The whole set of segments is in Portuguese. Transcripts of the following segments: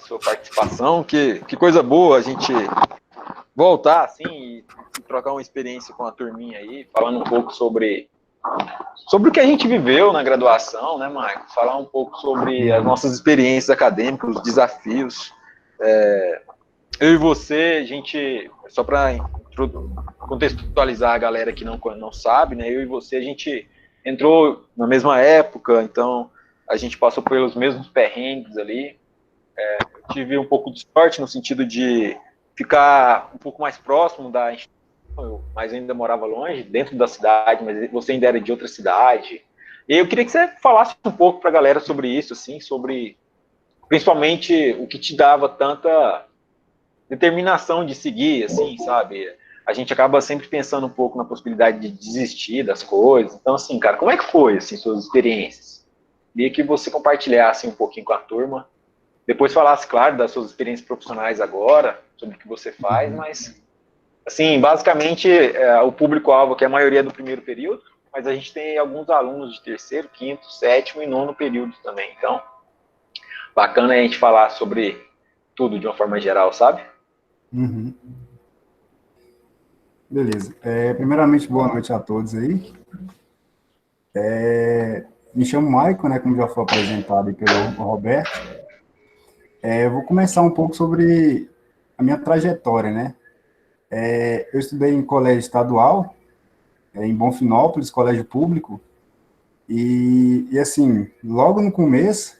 sua participação. Que coisa boa a gente voltar assim e trocar uma experiência com a turminha aí, falando um pouco sobre o que a gente viveu na graduação, né, Marcos? Falar um pouco sobre as nossas experiências acadêmicas, os desafios. Eu e você, a gente, só para contextualizar a galera que não sabe, né? Eu e você, a gente entrou na mesma época, então a gente passou pelos mesmos perrengues ali. Eu tive um pouco de sorte no sentido de ficar um pouco mais próximo da instituição, mas ainda morava longe, dentro da cidade, mas você ainda era de outra cidade. E eu queria que você falasse um pouco para a galera sobre isso, assim, sobre principalmente o que te dava tanta determinação de seguir, assim, sabe? A gente acaba sempre pensando um pouco na possibilidade de desistir das coisas. Então, assim, cara, como é que foi, assim, suas experiências? Queria que você compartilhasse um pouquinho com a turma. Depois falasse, claro, das suas experiências profissionais agora, sobre o que você faz, mas, assim, basicamente, o público-alvo que é a maioria do primeiro período, mas a gente tem alguns alunos de terceiro, quinto, sétimo e nono período também. Então, bacana a gente falar sobre tudo de uma forma geral, sabe? Uhum. Beleza. Primeiramente, boa noite a todos aí. Me chamo Maicon, né, como já foi apresentado aí pelo Roberto. Eu vou começar um pouco sobre a minha trajetória, né? Eu estudei em colégio estadual, em Bonfinópolis, colégio público, e assim, logo no começo,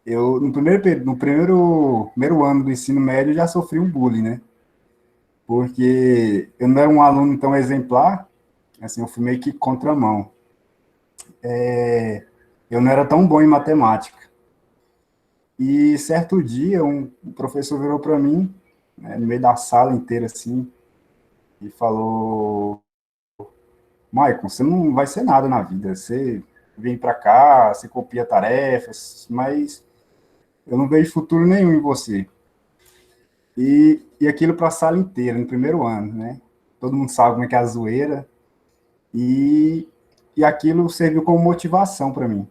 no primeiro ano do ensino médio, eu já sofri um bullying, né? Porque eu não era um aluno tão exemplar, assim, eu fui meio que contramão. Eu não era tão bom em matemática. E certo dia, um professor virou para mim, né, no meio da sala inteira, assim, e falou: Maicon, você não vai ser nada na vida. Você vem para cá, você copia tarefas, mas eu não vejo futuro nenhum em você. E aquilo para a sala inteira, no primeiro ano, né? Todo mundo sabe como é que é a zoeira. E aquilo serviu como motivação para mim,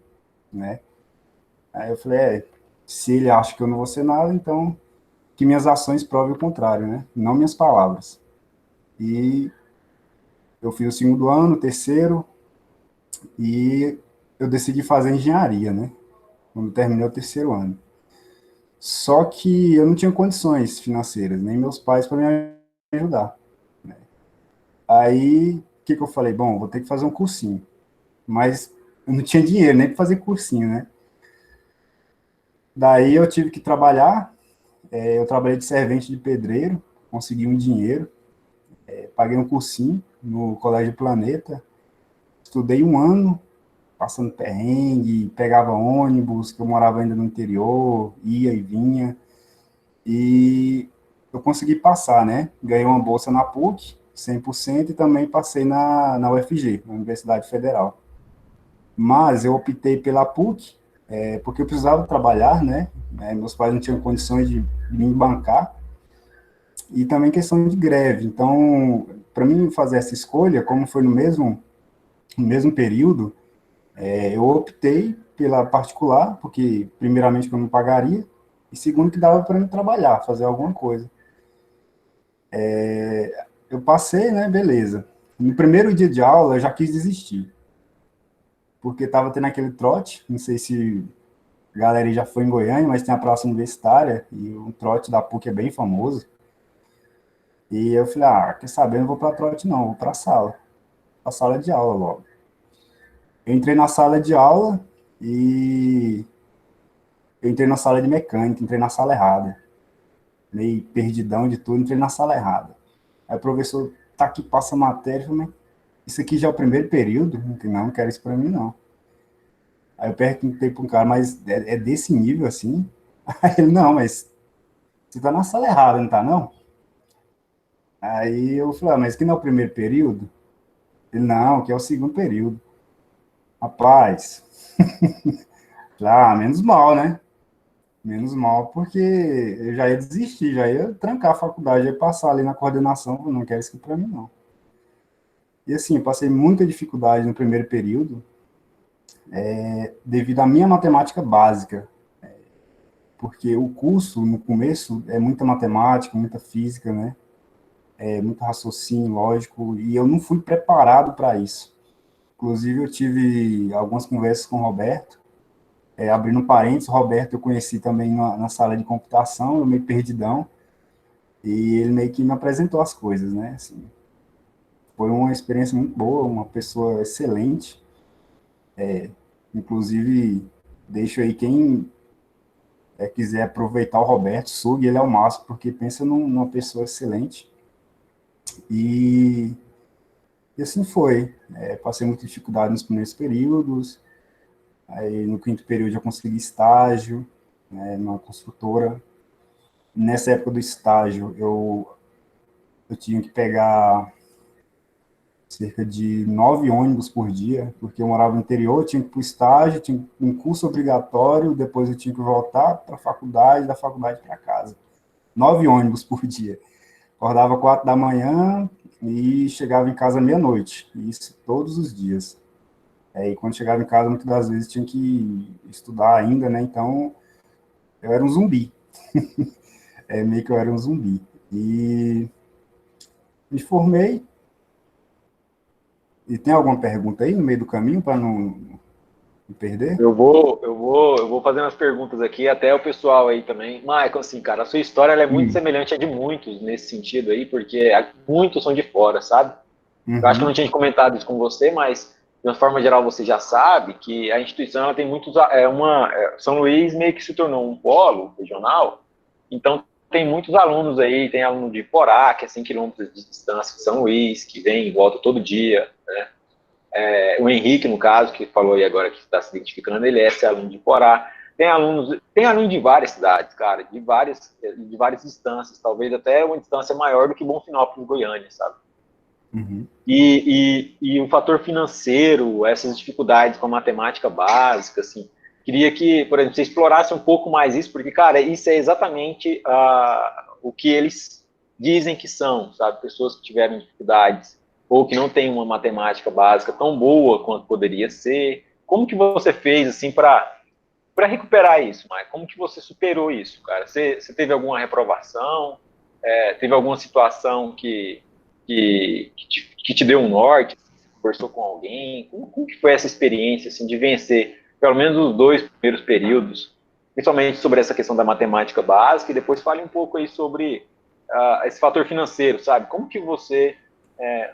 né? Aí eu falei, se ele acha que eu não vou ser nada, então que minhas ações provem o contrário, né? Não minhas palavras. E eu fiz o segundo ano, o terceiro, e eu decidi fazer engenharia, né? Quando terminei o terceiro ano. Só que eu não tinha condições financeiras, nem meus pais para me ajudar. Aí, o que eu falei? Bom, vou ter que fazer um cursinho. Mas eu não tinha dinheiro nem para fazer cursinho, né? Daí eu tive que trabalhar. Eu trabalhei de servente de pedreiro, consegui um dinheiro, paguei um cursinho no Colégio Planeta, estudei um ano, passando perrengue, pegava ônibus, que eu morava ainda no interior, ia e vinha, e eu consegui passar, né? Ganhei uma bolsa na PUC, 100%, e também passei na UFG, na Universidade Federal. Mas eu optei pela PUC, porque eu precisava trabalhar, né? Meus pais não tinham condições de me bancar, e também questão de greve. Então, para mim fazer essa escolha, como foi no mesmo período, eu optei pela particular, porque, primeiramente, que eu não pagaria, e segundo, que dava para mim trabalhar, fazer alguma coisa. Eu passei, né, beleza. No primeiro dia de aula, eu já quis desistir, porque estava tendo aquele trote, não sei se a galera aí já foi em Goiânia, mas tem a praça universitária, e o trote da PUC é bem famoso. E eu falei, quer saber, não vou para trote não, vou para a sala de aula logo. Eu entrei na sala de aula e eu entrei na sala de mecânica, entrei na sala errada. Meio perdidão de tudo, entrei na sala errada. Aí o professor tá aqui, passa a matéria, eu falei, mas isso aqui já é o primeiro período? Eu falei, não, não quero isso para mim, não. Aí eu perguntei para um cara, mas é desse nível assim? Aí ele, não, mas você tá na sala errada, não tá, não? Aí eu falei, mas que não é o primeiro período? Ele, não, que é o segundo período. Rapaz, menos mal, né? Menos mal, porque eu já ia desistir, já ia trancar a faculdade, ia passar ali na coordenação, eu não quero isso aqui para mim, não. E assim, eu passei muita dificuldade no primeiro período, devido à minha matemática básica, porque o curso, no começo, é muita matemática, muita física, né? É muito raciocínio lógico, e eu não fui preparado para isso. Inclusive, eu tive algumas conversas com o Roberto, abrindo um parênteses, o Roberto eu conheci também na sala de computação, eu meio perdidão, e ele meio que me apresentou as coisas, né? Assim, foi uma experiência muito boa, uma pessoa excelente, inclusive, deixo aí quem quiser aproveitar o Roberto, sugue ele ao máximo, porque pensa numa pessoa excelente. E assim foi. Passei muita dificuldade nos primeiros períodos, aí no quinto período eu consegui estágio, né, numa construtora. Nessa época do estágio, eu tinha que pegar cerca de 9 ônibus por dia, porque eu morava no interior, eu tinha que ir para o estágio, tinha um curso obrigatório, depois eu tinha que voltar para a faculdade, da faculdade para casa. 9 ônibus por dia. Acordava 4 da manhã e chegava em casa meia-noite. Isso todos os dias. E quando chegava em casa, muitas das vezes tinha que estudar ainda, né? Então, eu era um zumbi. Meio que eu era um zumbi. E me formei. E tem alguma pergunta aí no meio do caminho para não me perder? Eu vou fazendo as perguntas aqui, até o pessoal aí também. Michael, assim, cara, a sua história ela é muito Sim. semelhante à de muitos nesse sentido aí, porque muitos são de fora, sabe? Eu acho que eu não Uhum. tinha comentado isso com você, mas de uma forma geral você já sabe que a instituição ela tem muitos. São Luís meio que se tornou um polo regional, então tem muitos alunos aí, tem aluno de Porá, que é 100 quilômetros de distância de São Luís, que vem e volta todo dia, né? O Henrique, no caso, que falou aí agora que está se identificando, ele é esse aluno de Porá. Tem aluno de várias cidades, cara, de várias distâncias, talvez até uma distância maior do que Bonfinópolis, Goiânia, sabe? Uhum. E o fator financeiro, essas dificuldades com a matemática básica, assim, queria que, por exemplo, você explorasse um pouco mais isso, porque, cara, isso é exatamente o que eles dizem que são, sabe? Pessoas que tiveram dificuldades ou que não têm uma matemática básica tão boa quanto poderia ser. Como que você fez, assim, para recuperar isso, Mike? Como que você superou isso, cara? Você teve alguma reprovação? Teve alguma situação que te deu um norte? Conversou com alguém? Como que foi essa experiência assim, de vencer pelo menos os 2 primeiros períodos, principalmente sobre essa questão da matemática básica, e depois fale um pouco aí sobre esse fator financeiro, sabe? Como que você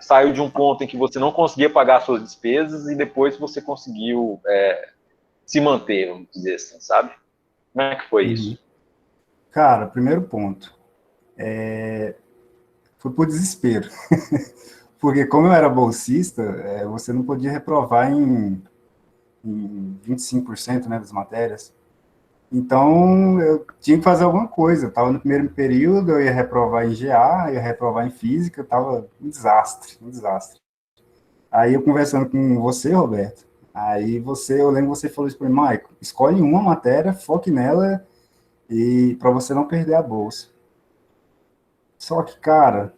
saiu de um ponto em que você não conseguia pagar suas despesas e depois você conseguiu se manter, vamos dizer assim, sabe? Como é que foi Uhum. isso? Cara, primeiro ponto. Foi por desespero. Porque como eu era bolsista, você não podia reprovar em 25%, né, das matérias. Então, eu tinha que fazer alguma coisa. Estava no primeiro período, eu ia reprovar em GA, ia reprovar em física, estava um desastre, um desastre. Aí eu conversando com você, Roberto, eu lembro que você falou isso para mim, Maico, escolhe uma matéria, foque nela e para você não perder a bolsa. Só que, cara,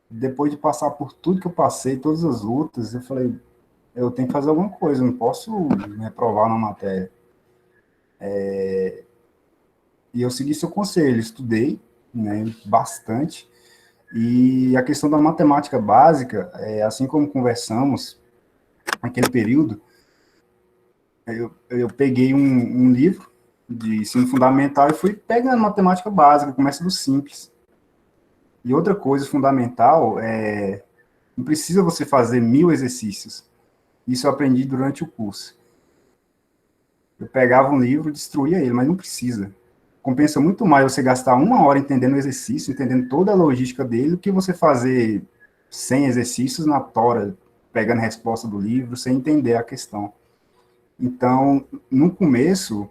depois de passar por tudo que eu passei, todas as lutas, eu falei, eu tenho que fazer alguma coisa, eu não posso me reprovar na matéria. E eu segui seu conselho, estudei, né, bastante. E a questão da matemática básica, assim como conversamos naquele período, eu peguei um livro de ensino fundamental e fui pegando matemática básica, começa do simples. E outra coisa fundamental não precisa você fazer 1.000 exercícios. Isso eu aprendi durante o curso. Eu pegava um livro, destruía ele, mas não precisa. Compensa muito mais você gastar 1 hora entendendo o exercício, entendendo toda a logística dele, do que você fazer 100 exercícios na tora, pegando a resposta do livro, sem entender a questão. Então, no começo,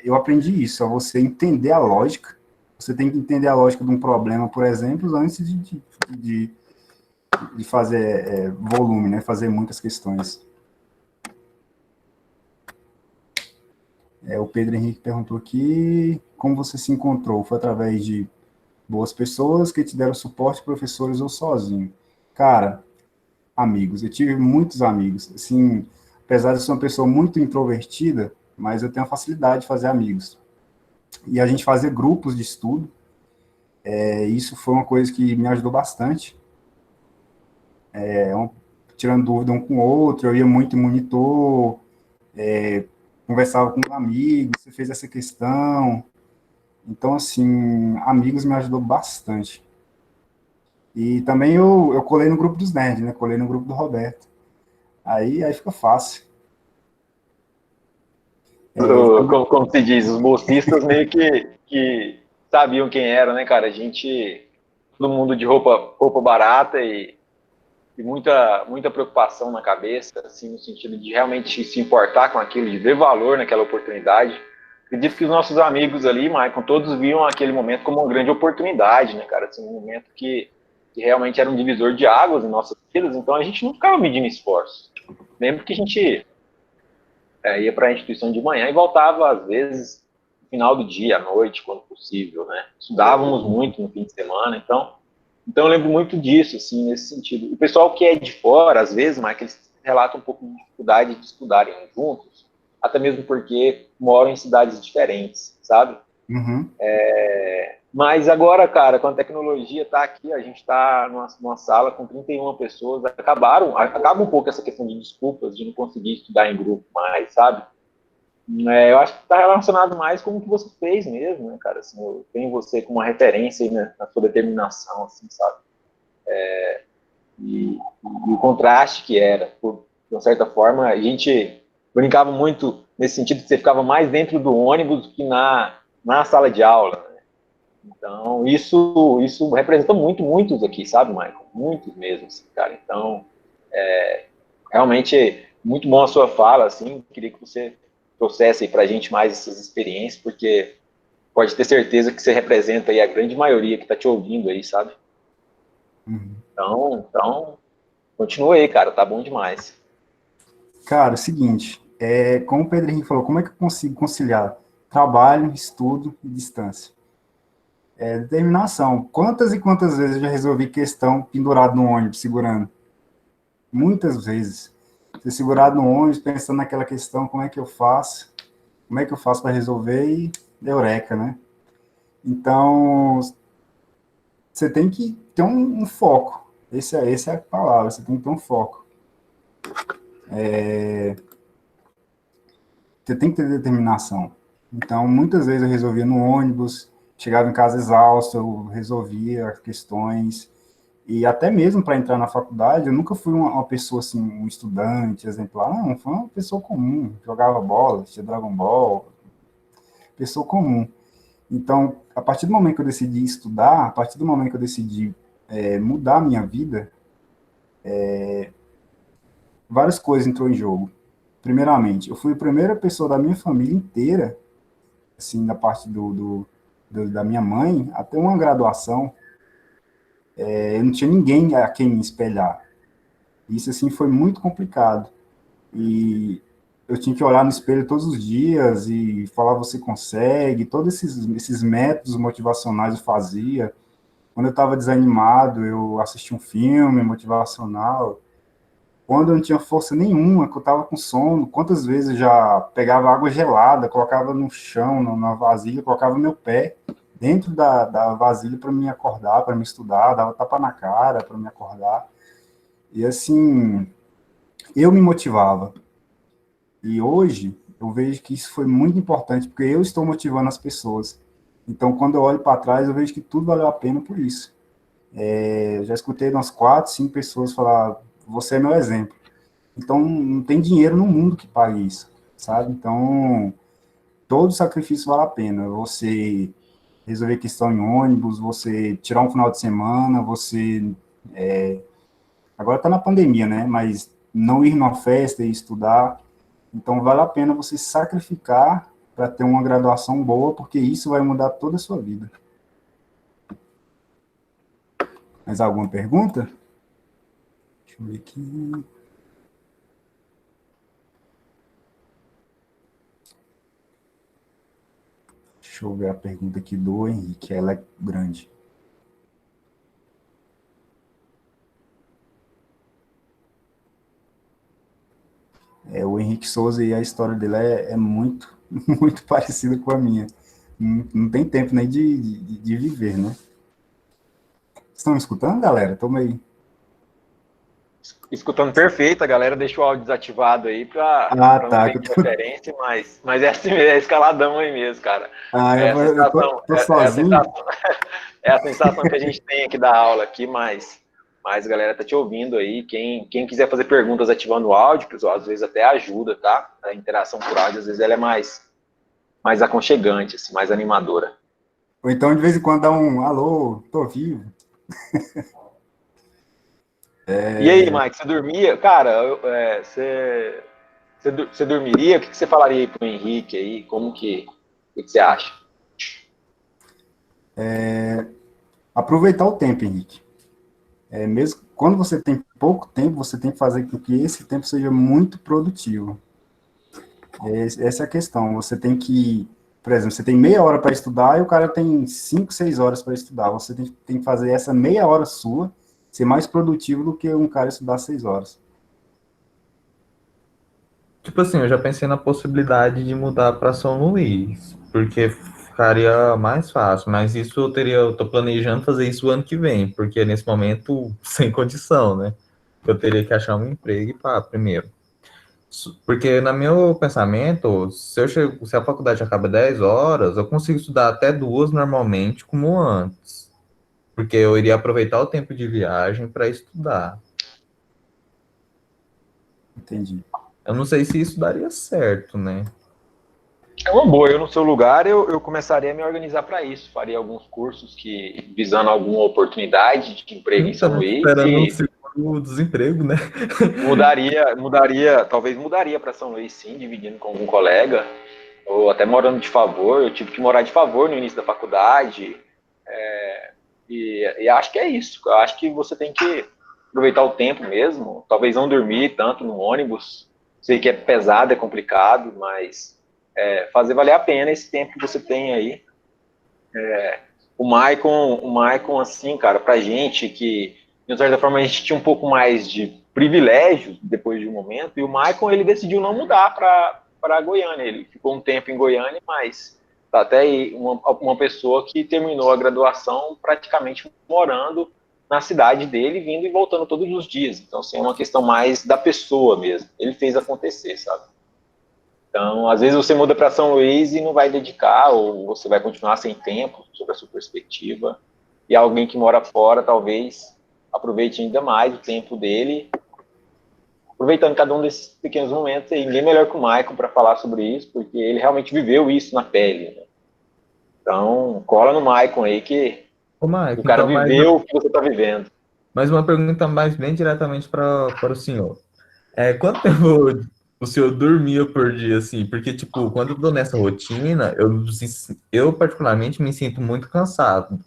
eu aprendi isso, a você entender a lógica. Você tem que entender a lógica de um problema, por exemplo, antes de fazer volume, né? Fazer muitas questões. O Pedro Henrique perguntou aqui como você se encontrou. Foi através de boas pessoas que te deram suporte, professores ou sozinho? Cara, amigos. Eu tive muitos amigos. Assim, apesar de ser uma pessoa muito introvertida, mas eu tenho a facilidade de fazer amigos. e a gente fazia grupos de estudo. Isso foi uma coisa que me ajudou bastante. Tirando dúvida um com o outro, eu ia muito em monitor, conversava com amigos, você fez essa questão. Então, assim, amigos me ajudou bastante. E também eu colei no grupo dos nerds, né? Colei no grupo do Roberto. Aí fica fácil. Como se diz, os bolsistas meio que sabiam quem era, né, cara? A gente, todo mundo de roupa barata e muita preocupação na cabeça, assim, no sentido de realmente se importar com aquilo, de ver valor naquela oportunidade. Acredito que os nossos amigos ali, Maicon, todos viam aquele momento como uma grande oportunidade, né, cara? Assim, um momento que realmente era um divisor de águas em nossas vidas, então a gente não ficava medindo esforços. Lembro que a gente ia para a instituição de manhã e voltava, às vezes, no final do dia, à noite, quando possível, né? Estudávamos muito no fim de semana, então eu lembro muito disso, assim, nesse sentido. O pessoal que é de fora, às vezes, Mike, eles relatam um pouco de dificuldade de estudarem juntos, até mesmo porque moram em cidades diferentes, sabe? Uhum. Mas agora, cara, com a tecnologia tá aqui, a gente está numa sala com 31 pessoas, acaba um pouco essa questão de desculpas, de não conseguir estudar em grupo mais, sabe? Eu acho que está relacionado mais com o que você fez mesmo, né, cara? Assim, eu tenho você como uma referência aí na sua determinação, assim, sabe? E o contraste que era, de uma certa forma, a gente brincava muito nesse sentido que você ficava mais dentro do ônibus do que na sala de aula, né? Então, isso representa muitos aqui, sabe, Michael? Muitos mesmo, assim, cara. Então, realmente, muito bom a sua fala, assim, queria que você trouxesse aí pra gente mais essas experiências, porque pode ter certeza que você representa aí a grande maioria que está te ouvindo aí, sabe? Uhum. Então, continua aí, cara, tá bom demais. Cara, é o seguinte, como o Pedro Henrique falou, como é que eu consigo conciliar trabalho, estudo e distância? Determinação. Quantas e quantas vezes eu já resolvi questão pendurado no ônibus, segurando? Muitas vezes. Você segurado no ônibus, pensando naquela questão, como é que eu faço? Como é que eu faço para resolver? E eureka, né? Então, você tem que ter um foco. Essa é a palavra, você tem que ter um foco. Você tem que ter determinação. Então, muitas vezes eu resolvia no ônibus, chegava em casa exausto, eu resolvia questões, e até mesmo para entrar na faculdade, eu nunca fui uma pessoa assim, um estudante exemplar, não, foi uma pessoa comum, jogava bola, assistia Dragon Ball, pessoa comum. Então, a partir do momento que eu decidi estudar, a partir do momento que eu decidi mudar a minha vida, várias coisas entrou em jogo. Primeiramente, eu fui a primeira pessoa da minha família inteira, assim, da parte da minha mãe, até uma graduação, eu não tinha ninguém a quem me espelhar. Isso, assim, foi muito complicado. E eu tinha que olhar no espelho todos os dias e falar, você consegue, todos esses métodos motivacionais eu fazia. Quando eu estava desanimado, eu assistia um filme motivacional. Quando eu não tinha força nenhuma, que eu estava com sono, quantas vezes eu já pegava água gelada, colocava no chão, na vasilha, colocava meu pé dentro da vasilha para me acordar, para me estudar, dava tapa na cara para me acordar. E assim, eu me motivava. E hoje eu vejo que isso foi muito importante, porque eu estou motivando as pessoas. Então, quando eu olho para trás, eu vejo que tudo valeu a pena por isso. Eu já escutei umas 4, 5 pessoas falar: você é meu exemplo. Então, não tem dinheiro no mundo que pague isso, sabe? Então, todo sacrifício vale a pena. Você resolver questão em ônibus, você tirar um final de semana, você. Agora está na pandemia, né? Mas não ir numa festa e estudar. Então, vale a pena você sacrificar para ter uma graduação boa, porque isso vai mudar toda a sua vida. Mais alguma pergunta? Deixa eu ver aqui. Deixa eu ver a pergunta aqui do Henrique, ela é grande. O Henrique Souza, e a história dele é muito, muito parecida com a minha. não tem tempo nem de viver, né? Estão me escutando, galera? Tô meio... Escutando perfeito, a galera deixa o áudio desativado aí Ah, pra não tá. ter interferência, mas é assim, é escaladão aí mesmo, cara. É a Eu sensação, tô sozinho. é a sensação que a gente tem aqui da aula aqui, mas a galera tá te ouvindo aí. Quem quiser fazer perguntas ativando o áudio, pessoal, às vezes até ajuda, tá? A interação por áudio, às vezes ela é mais aconchegante, assim, mais animadora. Ou então, de vez em quando, dá um alô, tô vivo. E aí, Mike, você dormia? Cara, você dormiria? O que você falaria aí pro Henrique aí? O que você acha? Aproveitar o tempo, Henrique. Mesmo quando você tem pouco tempo, você tem que fazer com que esse tempo seja muito produtivo. Essa é a questão. Você tem que, por exemplo, você tem meia hora para estudar e o cara tem 5, 6 horas para estudar. Você tem que fazer essa meia hora sua ser mais produtivo do que um cara estudar 6 horas. Tipo assim, eu já pensei na possibilidade de mudar para São Luís, porque ficaria mais fácil, mas isso eu tô planejando fazer isso o ano que vem, porque nesse momento, sem condição, né? Eu teria que achar um emprego e pá, primeiro. Porque, no meu pensamento, se a faculdade acaba 10 horas, eu consigo estudar até 2 normalmente, como antes. Porque eu iria aproveitar o tempo de viagem para estudar. Entendi. Eu não sei se isso daria certo, né? É uma boa. Eu, no seu lugar, eu começaria a me organizar para isso. Faria alguns cursos que visando alguma oportunidade de emprego em São Então, Luís esperando o e segundo desemprego, né? talvez mudaria para São Luís, sim, dividindo com algum colega, ou até morando de favor. Eu tive que morar de favor no início da faculdade. E acho que é isso. Eu acho que você tem que aproveitar o tempo mesmo. Talvez não dormir tanto no ônibus. Sei que é pesado, é complicado, mas fazer valer a pena esse tempo que você tem aí. O Maicon, assim, cara, pra gente que, de certa forma, a gente tinha um pouco mais de privilégio depois de um momento, e o Maicon, ele decidiu não mudar para Goiânia. Ele ficou um tempo em Goiânia, mas tá até aí uma pessoa que terminou a graduação praticamente morando na cidade dele, vindo e voltando todos os dias. Então, assim, é uma questão mais da pessoa mesmo. Ele fez acontecer, sabe? Então, às vezes você muda para São Luís e não vai dedicar, ou você vai continuar sem tempo sobre a sua perspectiva. E alguém que mora fora, talvez aproveite ainda mais o tempo dele, aproveitando cada um desses pequenos momentos. E ninguém melhor que o Michael para falar sobre isso, porque ele realmente viveu isso na pele. Né? Então, cola no Michael aí, que Ô, o Mike, cara então viveu o que você está vivendo. mais uma pergunta mais bem diretamente para o senhor. Quanto tempo o senhor dormia por dia, assim? Porque, tipo, quando eu tô nessa rotina, eu particularmente me sinto muito cansado.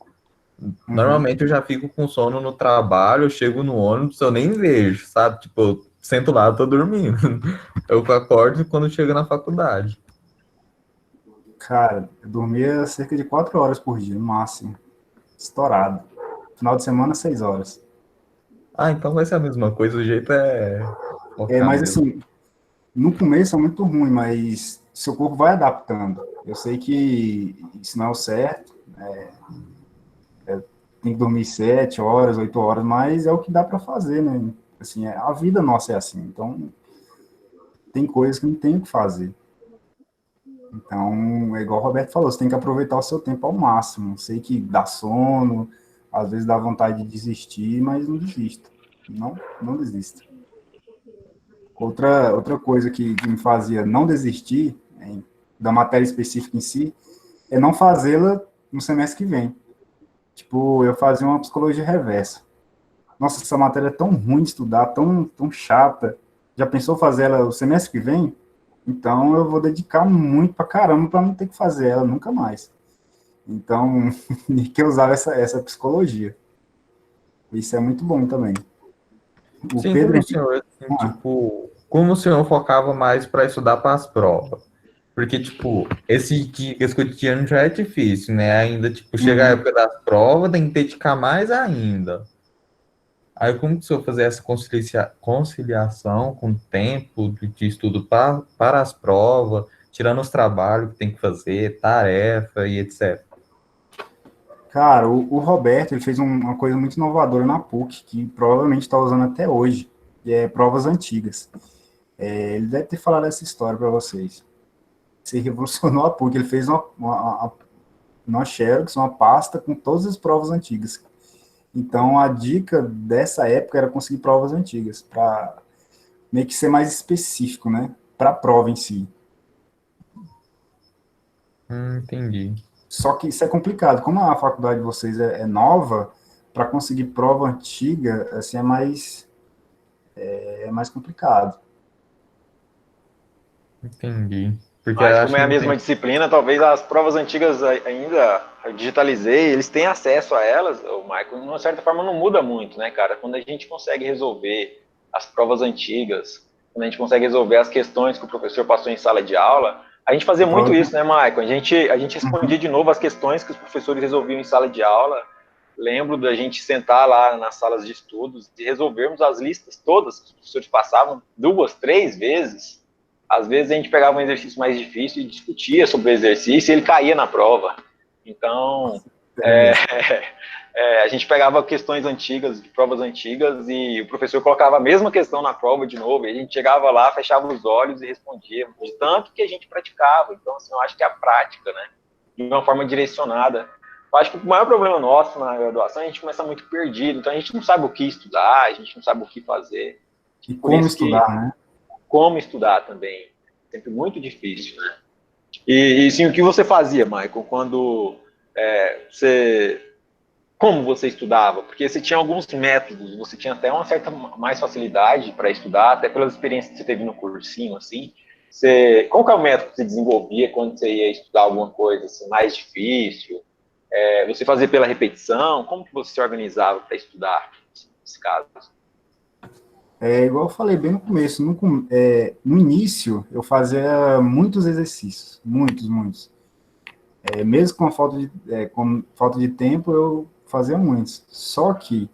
Uhum. Normalmente eu já fico com sono no trabalho, eu chego no ônibus, eu nem vejo, sabe? Tipo, eu sento lá, eu tô dormindo. Eu acordo quando chego na faculdade. Cara, eu dormia cerca de 4 horas por dia, no máximo. Estourado. Final de semana, 6 horas. Ah, então vai ser a mesma coisa, o jeito é focar Mas mesmo. assim, no começo é muito ruim, mas seu corpo vai adaptando. Eu sei que isso não é o certo, tem que dormir 7 horas, 8 horas, mas é o que dá para fazer, né? Assim, a vida nossa é assim, então tem coisas que não tem o que fazer. Então, é igual o Roberto falou, você tem que aproveitar o seu tempo ao máximo. Sei que dá sono, às vezes dá vontade de desistir, mas não desista. Não desista. Outra coisa que me fazia não desistir, da matéria específica em si, é não fazê-la no semestre que vem. Tipo, eu fazia uma psicologia reversa. Nossa, essa matéria é tão ruim de estudar, tão chata. Já pensou fazer ela o semestre que vem? Então eu vou dedicar muito pra caramba para não ter que fazer ela nunca mais. Então, que eu usava essa psicologia. Isso é muito bom também. O Sim, Pedro como o Henrique. senhor, assim, Ah, tipo, como o senhor focava mais para estudar para as provas? Porque, tipo, esse cotidiano já é difícil, né? Ainda, tipo, chega a uhum. época das provas, tem que dedicar mais ainda. Aí, como que o senhor fazer essa conciliação com o tempo de estudo para as provas? tirando os trabalhos que tem que fazer, tarefa e etc. Cara, o Roberto, ele fez uma coisa muito inovadora na PUC, que provavelmente está usando até hoje, que é provas antigas. Ele deve ter falado essa história para vocês. Você revolucionou a PUC, ele fez uma Xerox, uma pasta com todas as provas antigas. Então, a dica dessa época era conseguir provas antigas, para meio que ser mais específico, né? Para a prova em si. Entendi. Só que isso é complicado. Como a faculdade de vocês é nova, para conseguir prova antiga, assim, é mais complicado. Entendi. Porque eu Mas acho como que é a não mesma tem. disciplina, talvez as provas antigas ainda eu digitalizei, eles têm acesso a elas, o Michael, de uma certa forma não muda muito, né, cara? Quando a gente consegue resolver as provas antigas, quando a gente consegue resolver as questões que o professor passou em sala de aula, a gente fazia muito Prova... isso, né, Michael? A gente respondia de novo as questões que os professores resolviam em sala de aula. Lembro da gente sentar lá nas salas de estudos e resolvermos as listas todas que os professores passavam 2, 3 vezes. Às vezes a gente pegava um exercício mais difícil e discutia sobre o exercício e ele caía na prova. Então, É mesmo. a gente pegava questões antigas, de provas antigas, e o professor colocava a mesma questão na prova de novo, e a gente chegava lá, fechava os olhos e respondia, de tanto que a gente praticava. Então, assim, eu acho que a prática, né, de uma forma direcionada. Eu acho que o maior problema nosso na graduação é a gente começa muito perdido, então a gente não sabe o que estudar, a gente não sabe o que fazer. E Por como isso que estudar, né? como estudar também, sempre muito difícil, né? E sim, o que você fazia, Michael, quando você... Como você estudava? Porque você tinha alguns métodos, você tinha até uma certa mais facilidade para estudar, até pelas experiências que você teve no cursinho, assim. Qual que é o método que você desenvolvia quando você ia estudar alguma coisa assim, mais difícil? Você fazia pela repetição? Como que você se organizava para estudar, nesse caso? Igual eu falei bem no começo, no início eu fazia muitos exercícios, muitos, muitos. Mesmo com falta de tempo, eu fazia muitos. Só que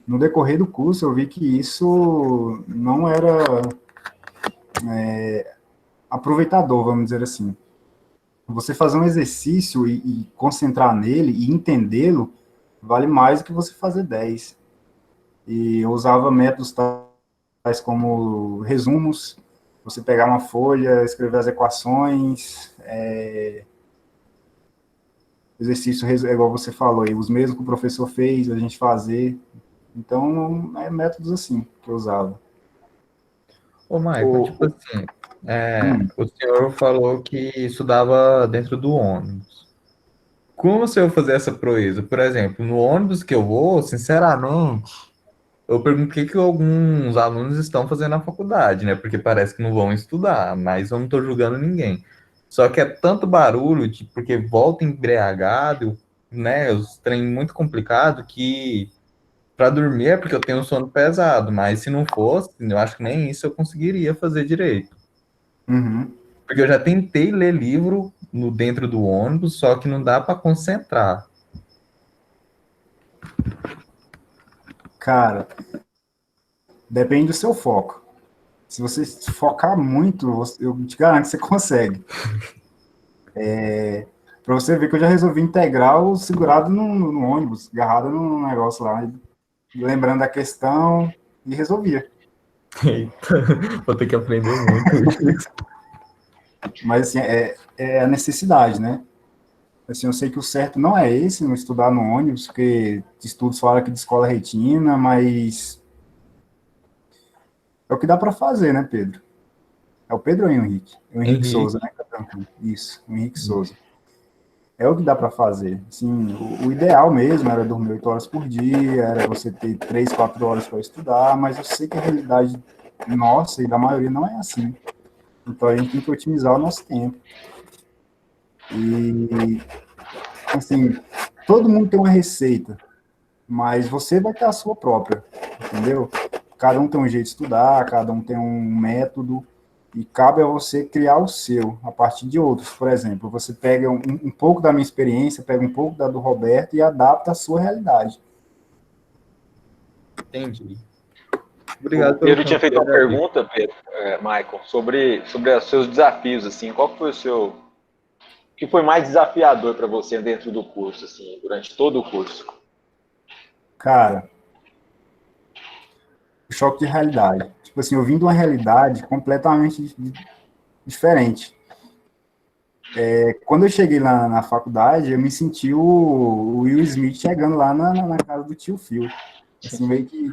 no decorrer do curso eu vi que isso não era aproveitador, vamos dizer assim. Você fazer um exercício e concentrar nele e entendê-lo vale mais do que você fazer 10. E eu usava métodos tais como resumos, você pegar uma folha, escrever as equações, exercício, igual você falou, os mesmos que o professor fez, a gente fazer. Então, métodos assim que eu usava. Ô, Michael, O, tipo assim, hum, o senhor falou que estudava dentro do ônibus. Como se eu fazer essa proeza? Por exemplo, no ônibus que eu vou, sinceramente, eu pergunto o que que alguns alunos estão fazendo na faculdade, né? Porque parece que não vão estudar, mas eu não estou julgando ninguém. Só que é tanto barulho, tipo, porque volta embriagado, né? Os trem muito complicado que para dormir é porque eu tenho um sono pesado, mas se não fosse, eu acho que nem isso eu conseguiria fazer direito. uhum. Porque eu já tentei ler livro no dentro do ônibus, só que não dá para concentrar. Cara, depende do seu foco. Se você focar muito, eu te garanto que você consegue. Para você ver que eu já resolvi integral segurado no ônibus, agarrado no negócio lá, lembrando da questão e resolvia. Eita, vou ter que aprender muito isso. Mas assim, é a necessidade, né? Assim, eu sei que o certo não é esse, não estudar no ônibus, porque estudos falam que de escola retina, mas é o que dá para fazer, né, Pedro? É o Pedro ou é o Henrique? É o Henrique Henrique. Souza, né? Isso, o Henrique Souza. É o que dá para fazer. Assim, o ideal mesmo era dormir 8 horas por dia, era você ter 3, 4 horas para estudar, mas eu sei que a realidade nossa e da maioria não é assim. Então a gente tem que otimizar o nosso tempo. E, assim, todo mundo tem uma receita, mas você vai ter a sua própria, entendeu? Cada um tem um jeito de estudar, cada um tem um método, e cabe a você criar o seu, a partir de outros. Por exemplo, você pega um pouco da minha experiência, pega um pouco da do Roberto e adapta à sua realidade. Entendi. Obrigado O pelo Pedro tinha feito uma conselho, amigo. pergunta, Pedro, Michael, sobre os seus desafios, assim, qual que foi o que foi mais desafiador para você dentro do curso, assim, durante todo o curso? Cara, o choque de realidade. Tipo assim, eu vim de uma realidade completamente diferente. Quando eu cheguei lá na faculdade, eu me senti o Will Smith chegando lá na casa do tio Phil. Assim, meio que,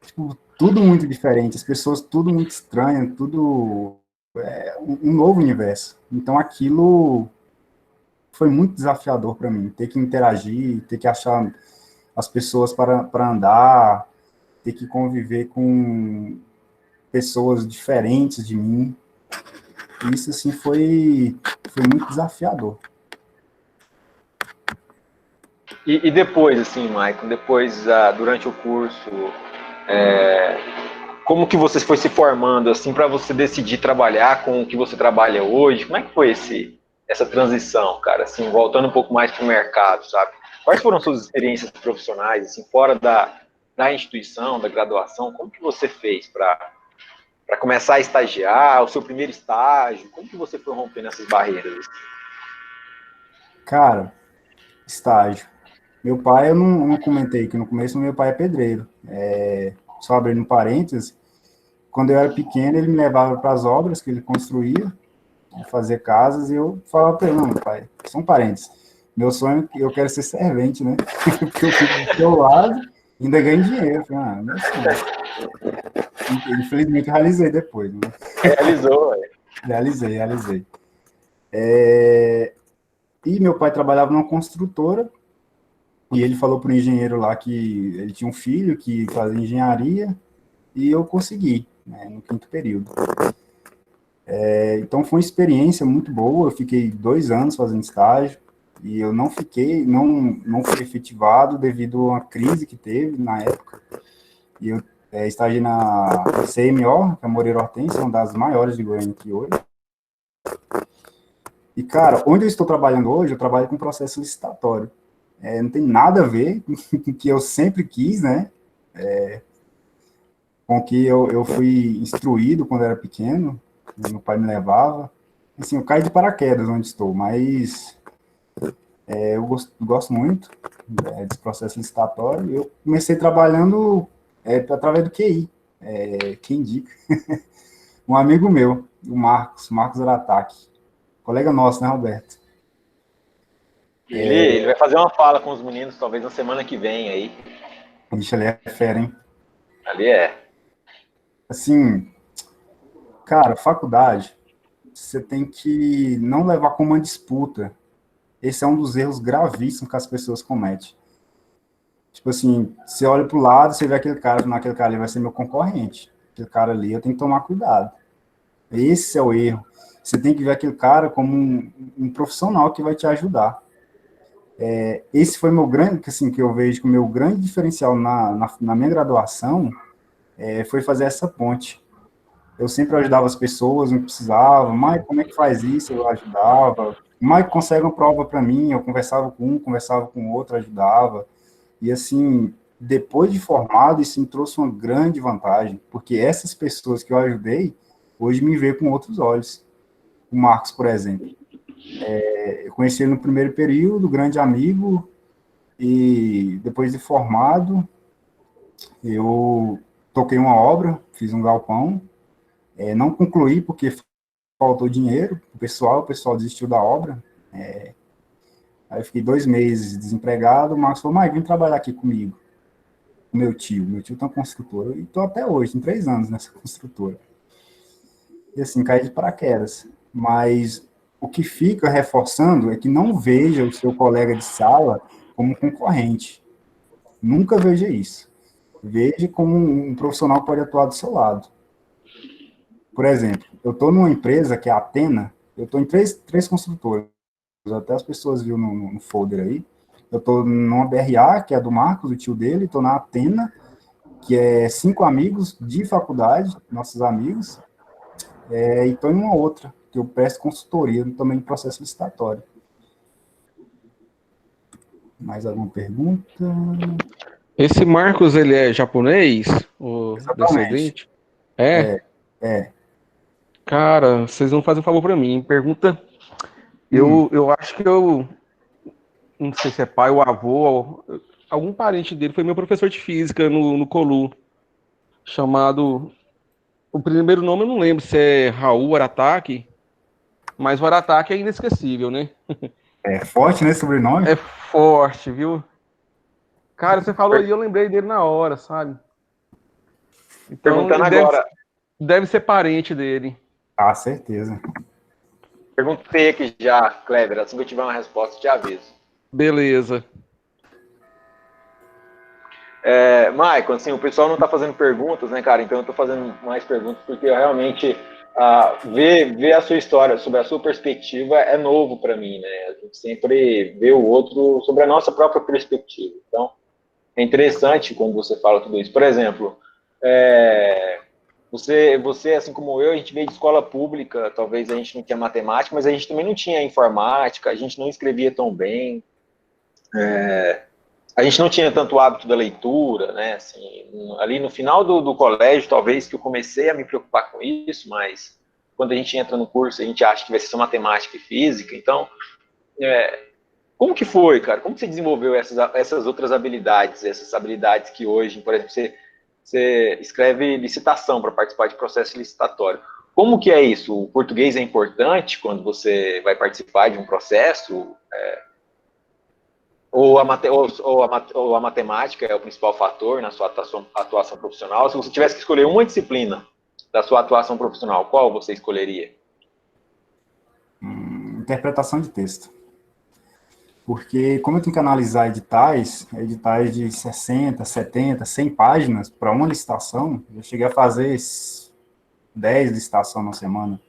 tipo, tudo muito diferente, as pessoas tudo muito estranho, tudo um novo universo. Então aquilo foi muito desafiador para mim, ter que interagir, ter que achar as pessoas para andar, ter que conviver com pessoas diferentes de mim. Isso, assim, foi muito desafiador. E depois, assim, Michael, depois, durante o curso, como que você foi se formando, assim, para você decidir trabalhar com o que você trabalha hoje? Como é que foi essa transição, cara, assim, voltando um pouco mais para o mercado, sabe? Quais foram suas experiências profissionais, assim, fora da instituição, da graduação? Como que você fez para começar a estagiar, o seu primeiro estágio? Como que você foi rompendo essas barreiras? Cara, estágio. Meu pai, eu não comentei que no começo meu pai é pedreiro. Só abrindo um parênteses, quando eu era pequeno, ele me levava para as obras que ele construía, fazer casas, e eu falava para ele, não, pai, são parentes. Meu sonho, eu quero ser servente, né? Porque eu fico do seu lado e ainda ganho dinheiro. Eu falei, meu sonho. Infelizmente, eu realizei depois, né? Realizou, velho. Realizei. E meu pai trabalhava numa construtora, e ele falou para o engenheiro lá que ele tinha um filho que fazia engenharia, e eu consegui, né, no quinto período. Então foi uma experiência muito boa, eu fiquei 2 anos fazendo estágio, e eu não fui efetivado devido a uma crise que teve na época, e eu estagiei na CMO, que é a Moreira Hortência, uma das maiores de Goiânia aqui hoje. E, cara, onde eu estou trabalhando hoje, eu trabalho com processo licitatório. Não tem nada a ver com o que eu sempre quis, né? Com o que eu fui instruído quando era pequeno, meu pai me levava. Assim, eu caí de paraquedas onde estou, mas eu gosto muito desse processo licitatório. Eu comecei trabalhando através do QI, quem indica? Um amigo meu, o Marcos Arataque, colega nosso, né, Roberto? Ele vai fazer uma fala com os meninos, talvez na semana que vem aí. Ixi, ele é fera, hein? Ali é. Assim, cara, faculdade, você tem que não levar como uma disputa. Esse é um dos erros gravíssimos que as pessoas cometem. Tipo assim, você olha pro lado, você vê aquele cara, naquele cara ali vai ser meu concorrente. Aquele cara ali, eu tenho que tomar cuidado. Esse é o erro. Você tem que ver aquele cara como um profissional que vai te ajudar. Esse foi meu grande, assim, que eu vejo como meu grande diferencial na minha graduação, foi fazer essa ponte. Eu sempre ajudava as pessoas, não precisava. Mike, como é que faz isso? Eu ajudava. Mike, consegue uma prova para mim? Eu conversava com um, conversava com o outro, ajudava. E assim, depois de formado, isso me trouxe uma grande vantagem, porque essas pessoas que eu ajudei, hoje me veem com outros olhos. O Marcos, por exemplo. Eu conheci ele no primeiro período, grande amigo, e depois de formado, eu toquei uma obra, fiz um galpão, não concluí porque faltou dinheiro, o pessoal desistiu da obra. Aí eu fiquei 2 meses desempregado. O Marcos falou, mas vem trabalhar aqui comigo. O meu tio tem uma construtora, e estou até hoje, tem 3 anos nessa construtora. E assim, caí de paraquedas. Mas o que fica reforçando é que não veja o seu colega de sala como concorrente. Nunca veja isso. Veja como um profissional que pode atuar do seu lado. Por exemplo, eu estou numa empresa que é a Atena, eu estou em três construtoras, até as pessoas viram no folder aí. Eu estou numa BRA, que é do Marcos, o tio dele, estou na Atena, que é 5 amigos de faculdade, nossos amigos, e estou em uma outra, que eu presto consultoria também em processo licitatório. Mais alguma pergunta? Esse Marcos, ele é japonês? Ou Exatamente. descendente? É? É. Cara, vocês vão fazer um favor pra mim. Pergunta. Hum, Eu acho que eu. Não sei se é pai ou avô. Algum parente dele foi meu professor de física no Colu. Chamado. O primeiro nome eu não lembro se é Raul Arataki. Mas o Arataki é inesquecível, né? é forte, né, sobrenome? É forte, viu? Cara, você falou e eu lembrei dele na hora, sabe? Então, Perguntando ele agora, deve ser parente dele. Ah, certeza. perguntei aqui já, Kleber, assim que eu tiver uma resposta, eu te aviso. Beleza. Maicon, assim, o pessoal não está fazendo perguntas, né, cara? Então eu estou fazendo mais perguntas porque eu realmente ver a sua história, sobre a sua perspectiva, é novo para mim, né? A gente sempre vê o outro sobre a nossa própria perspectiva. Então, é interessante quando você fala tudo isso. Por exemplo, você, assim como eu, a gente veio de escola pública, talvez a gente não tinha matemática, mas a gente também não tinha informática, a gente não escrevia tão bem. A gente não tinha tanto hábito da leitura, né? Assim, ali no final do colégio, talvez que eu comecei a me preocupar com isso, mas quando a gente entra no curso, a gente acha que vai ser só matemática e física. Então, como que foi, cara? Como que você desenvolveu essas outras habilidades, essas habilidades que hoje, por exemplo, você escreve licitação para participar de processo licitatório. Como que é isso? O português é importante quando você vai participar de um processo? Ou a matemática é o principal fator na sua atuação profissional? Se você tivesse que escolher uma disciplina da sua atuação profissional, qual você escolheria? Interpretação de texto. Porque como eu tenho que analisar editais de 60, 70, 100 páginas para uma licitação, eu cheguei a fazer 10 licitações na semana.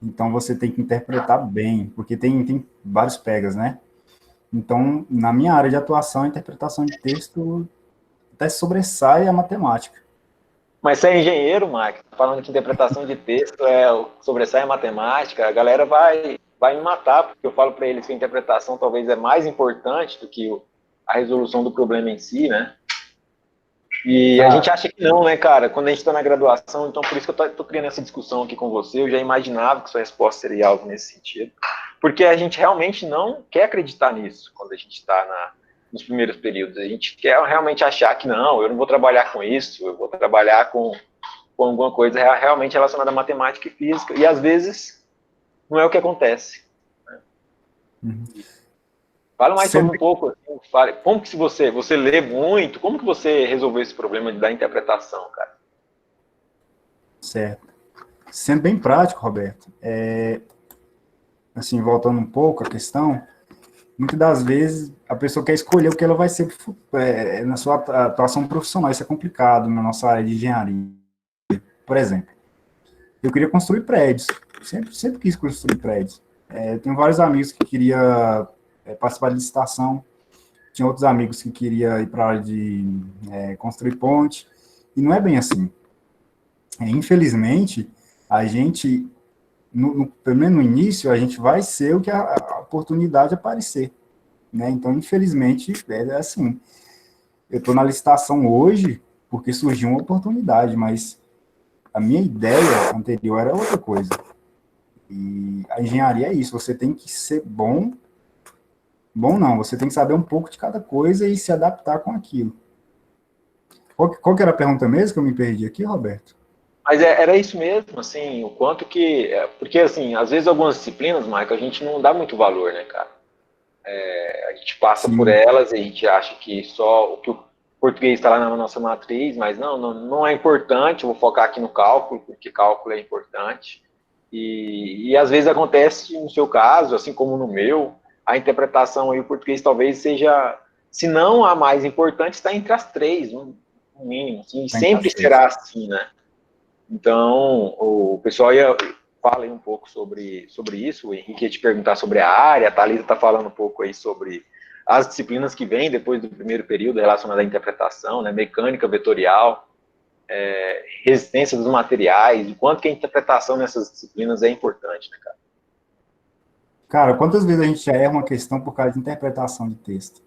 Então você tem que interpretar bem, porque tem vários pegas, né? Então, na minha área de atuação, a interpretação de texto até sobressai a matemática. Mas você é engenheiro, Mike, falando que interpretação de texto sobressai a matemática, a galera vai me matar, porque eu falo para eles que a interpretação talvez é mais importante do que a resolução do problema em si, né? E a gente Cara, acha que não, né, cara? Quando a gente está na graduação, então por isso que eu tô criando essa discussão aqui com você, eu já imaginava que sua resposta seria algo nesse sentido, porque a gente realmente não quer acreditar nisso quando a gente está nos primeiros períodos. A gente quer realmente achar que não, eu não vou trabalhar com isso, eu vou trabalhar com alguma coisa realmente relacionada à matemática e física, e às vezes não é o que acontece. Fala mais sobre um sempre pouco, assim, como que se você lê muito, como que você resolveu esse problema da interpretação, cara? certo. Sendo bem prático, Roberto, assim, voltando um pouco à questão, muitas das vezes a pessoa quer escolher o que ela vai ser na sua atuação profissional. Isso é complicado na nossa área de engenharia. Por exemplo, eu queria construir prédios. Sempre quis construir prédios. Tenho vários amigos que queriam participar de licitação. Tinha outros amigos que queriam ir para a área de construir ponte. E não é bem assim. Infelizmente, a gente, pelo menos no início, a gente vai ser o que a oportunidade aparecer. Né? Então, infelizmente, é assim. Eu estou na licitação hoje porque surgiu uma oportunidade, mas a minha ideia anterior era outra coisa. E a engenharia é isso, você tem que ser bom, bom não, você tem que saber um pouco de cada coisa e se adaptar com aquilo. Qual que era a pergunta mesmo que eu me perdi aqui, Roberto? Mas era isso mesmo, assim, o quanto que. Porque, assim, às vezes algumas disciplinas, Michael, a gente não dá muito valor, né, cara? A gente passa por Sim, elas e a gente acha que só o que o português está lá na nossa matriz, mas não é importante, eu vou focar aqui no cálculo, porque cálculo é importante. E às vezes acontece no seu caso, assim como no meu, a interpretação aí, o português talvez seja, se não a mais importante, está entre as três, no mínimo, assim, tem que sempre será assim, né? Então, o pessoal fala aí um pouco sobre isso, o Henrique ia te perguntar sobre a área, a Thalita está falando um pouco aí sobre as disciplinas que vêm depois do primeiro período relacionadas à interpretação, né, mecânica vetorial, resistência dos materiais, o quanto que a interpretação nessas disciplinas é importante, né, cara? Cara, quantas vezes a gente já erra uma questão por causa de interpretação de texto?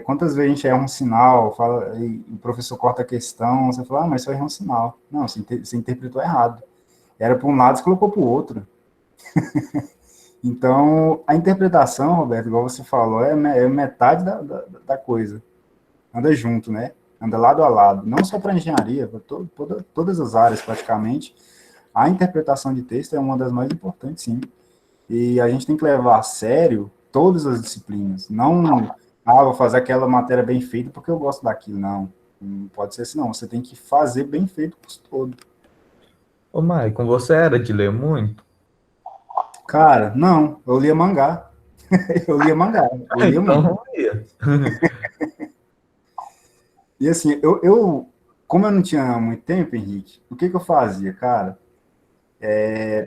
Quantas vezes a gente erra um sinal, fala, e o professor corta a questão, você fala, mas isso errou um sinal. Não, você interpretou errado. Era para um lado, você colocou para o outro. Então, a interpretação, Roberto, igual você falou, é metade da coisa. Anda junto, né? Anda lado a lado. Não só para engenharia, para todas as áreas, praticamente. A interpretação de texto é uma das mais importantes, sim. E a gente tem que levar a sério todas as disciplinas. Não, vou fazer aquela matéria bem feita porque eu gosto daquilo. Não pode ser assim, não. Você tem que fazer bem feito o curso todo. Ô, Maicon, você era de ler muito? Cara, não, eu lia mangá. Eu lia mangá, eu lia Então muito. não ia. E assim, como eu não tinha muito tempo, Henrique, o que eu fazia, cara,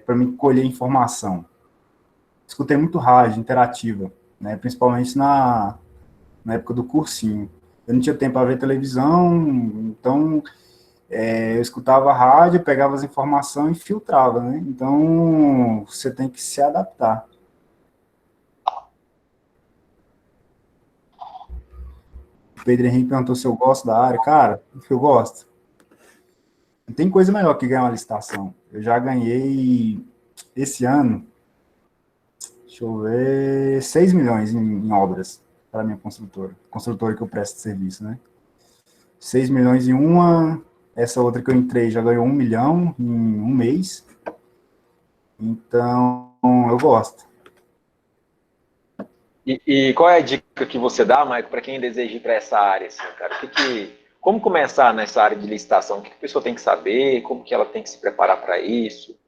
para me colher informação? Escutei muito rádio interativa, né, principalmente na época do cursinho. Eu não tinha tempo para ver televisão, então eu escutava rádio, pegava as informações e filtrava, né? Então, você tem que se adaptar. O Pedro Henrique perguntou se eu gosto da área. Cara, eu gosto. Não tem coisa melhor que ganhar uma licitação. Eu já ganhei, esse ano, deixa eu ver, 6 milhões em obras para a minha construtora que eu presto serviço, né? 6 milhões em uma, essa outra que eu entrei já ganhou 1 milhão em um mês. Então, eu gosto. E qual é a dica que você dá, Maicon, para quem deseja ir para essa área, assim, cara? Como começar nessa área de licitação? O que a pessoa tem que saber? Como que ela tem que se preparar para isso?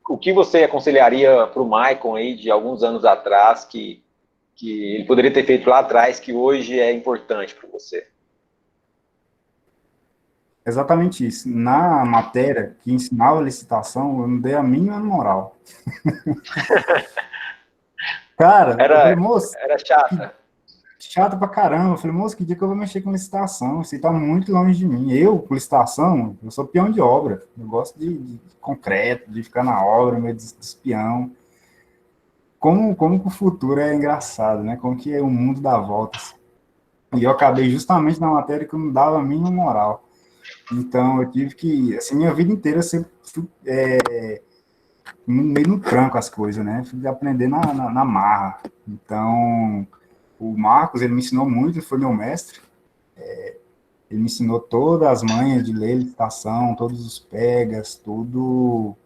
O que você aconselharia para o Maicon aí de alguns anos atrás que ele poderia ter feito lá atrás que hoje é importante para você? Exatamente isso. Na matéria que ensinava licitação, eu não dei a mínima moral. Cara, eu falei, Era, moço, era que chata. chato pra caramba. Eu falei, moço, que dia que eu vou mexer com licitação? Isso aí tá muito longe de mim. Eu, com licitação, eu sou peão de obra. Eu gosto de concreto, de ficar na obra, meio de peão. Como que o futuro é engraçado, né? Como que o mundo dá voltas. E eu acabei justamente na matéria que eu não dava a mínima moral. Então, eu tive que, assim, minha vida inteira eu sempre fui meio no tranco as coisas, né? Fui aprender na marra. Então, o Marcos, ele me ensinou muito, ele foi meu mestre. Ele me ensinou todas as manhas de ler licitação, todos os pegas, tudo,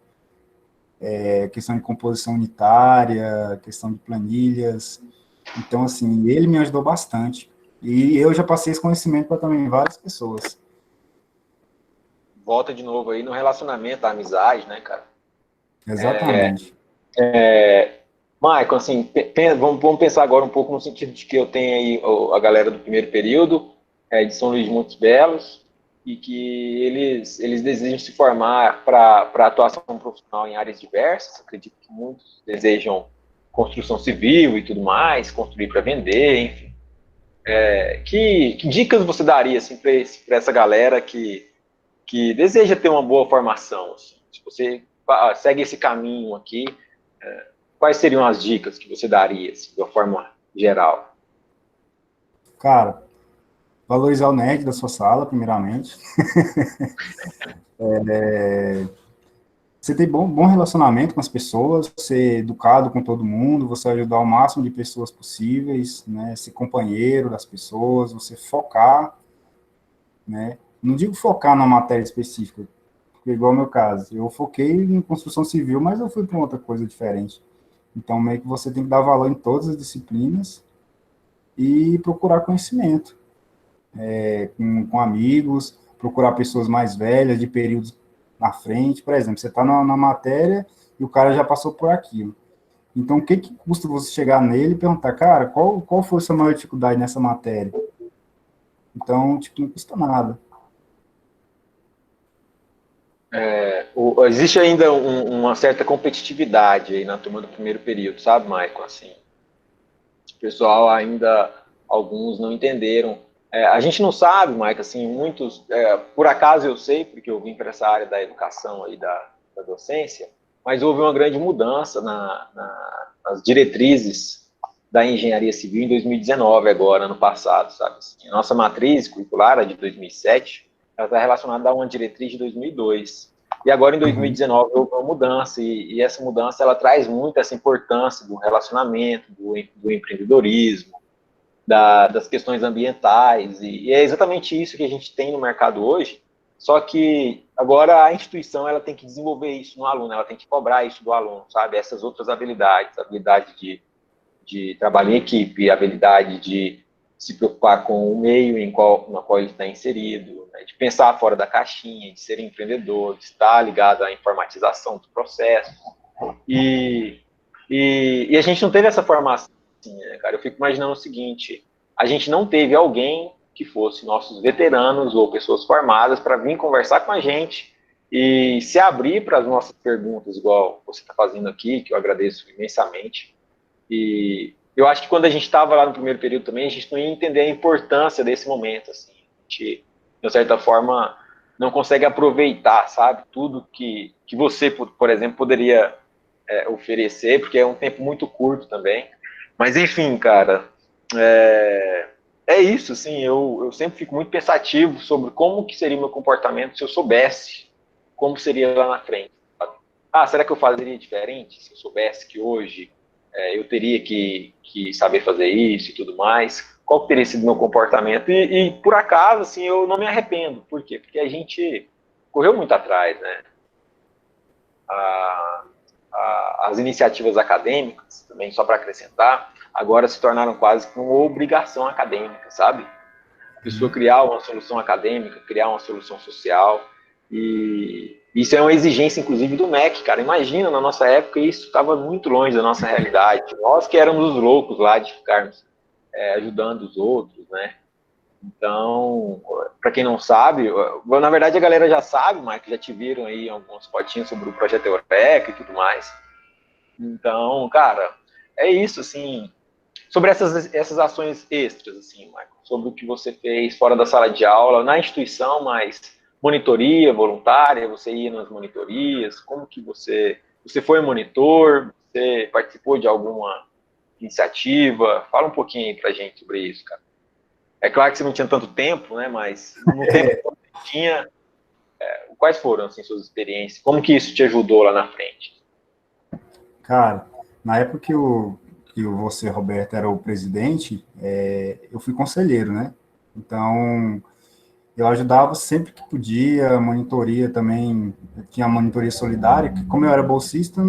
questão de composição unitária, questão de planilhas. Então, assim, ele me ajudou bastante. E eu já passei esse conhecimento para também várias pessoas. Volta de novo aí no relacionamento, a amizade, né, cara? Exatamente. Maicon, assim, vamos pensar agora um pouco no sentido de que eu tenho aí a galera do primeiro período, de São Luís de Montes Belos, e que eles desejam se formar para atuação profissional em áreas diversas. Acredito que muitos desejam construção civil e tudo mais, construir para vender, enfim. Que dicas você daria assim, para essa galera que deseja ter uma boa formação? Assim? Se você segue esse caminho aqui, quais seriam as dicas que você daria, assim, de uma forma geral? Cara, valorizar o nerd da sua sala, primeiramente. Você ter bom relacionamento com as pessoas, ser educado com todo mundo, você ajudar o máximo de pessoas possíveis, né? Ser companheiro das pessoas, você focar, né? Não digo focar na matéria específica, porque igual no meu caso, eu foquei em construção civil, mas eu fui para outra coisa diferente. Então, meio que você tem que dar valor em todas as disciplinas e procurar conhecimento, com amigos, procurar pessoas mais velhas, de períodos na frente. Por exemplo, você está na matéria e o cara já passou por aquilo. Então, o que custa você chegar nele e perguntar, cara, qual foi a sua maior dificuldade nessa matéria? Então, tipo, não custa nada. Existe ainda uma certa competitividade aí na turma do primeiro período, sabe, Maicon? Assim, o pessoal ainda, alguns não entenderam. A gente não sabe, Maicon, assim, muitos, por acaso eu sei, porque eu vim para essa área da educação aí, da docência, mas houve uma grande mudança nas diretrizes da engenharia civil em 2019 agora, ano passado, sabe? Assim, a nossa matriz curricular, a de 2007, ela está relacionada a uma diretriz de 2002. E agora, em 2019, houve uma mudança, e essa mudança, ela traz muito essa importância do relacionamento, do empreendedorismo, das questões ambientais, e é exatamente isso que a gente tem no mercado hoje, só que agora a instituição ela tem que desenvolver isso no aluno, ela tem que cobrar isso do aluno, sabe? Essas outras habilidades, habilidade de trabalho em equipe, habilidade de se preocupar com o meio na qual ele está inserido, né? De pensar fora da caixinha, de ser empreendedor, de estar ligado à informatização do processo. E a gente não teve essa formação, assim, né, cara? Eu fico imaginando o seguinte, a gente não teve alguém que fosse nossos veteranos ou pessoas formadas para vir conversar com a gente e se abrir para as nossas perguntas, igual você está fazendo aqui, que eu agradeço imensamente. E eu acho que quando a gente estava lá no primeiro período também, a gente não ia entender a importância desse momento, assim. A gente, de certa forma, não consegue aproveitar, sabe? Tudo que você, por exemplo, poderia oferecer, porque é um tempo muito curto também. Mas, enfim, cara, é isso, assim, eu sempre fico muito pensativo sobre como que seria o meu comportamento se eu soubesse como seria lá na frente, sabe? Será que eu fazeria diferente se eu soubesse que hoje eu teria que saber fazer isso e tudo mais? Qual que teria sido o meu comportamento? E, por acaso, assim, eu não me arrependo. Por quê? Porque a gente correu muito atrás, né? As iniciativas acadêmicas, também só para acrescentar, agora se tornaram quase que uma obrigação acadêmica, sabe? A pessoa criar uma solução acadêmica, criar uma solução social, e isso é uma exigência, inclusive, do MEC, cara. Imagina, na nossa época, isso estava muito longe da nossa realidade. Nós que éramos os loucos lá de ficarmos ajudando os outros, né? Então, para quem não sabe, na verdade a galera já sabe, mas já te viram aí algumas fotinhas sobre o projeto Eureka e tudo mais. Então, cara, é isso, assim, sobre essas ações extras, assim, Michael, sobre o que você fez fora da sala de aula, na instituição, mas monitoria voluntária, você ia nas monitorias, como que você foi monitor, você participou de alguma iniciativa? Fala um pouquinho aí pra gente sobre isso, cara. É claro que você não tinha tanto tempo, né, mas no tempo que você tinha, quais foram, assim, suas experiências? Como que isso te ajudou lá na frente? Cara, na época que você, Roberto, era o presidente, eu fui conselheiro, né? Então, eu ajudava sempre que podia, monitoria também, tinha a monitoria solidária, que como eu era bolsista,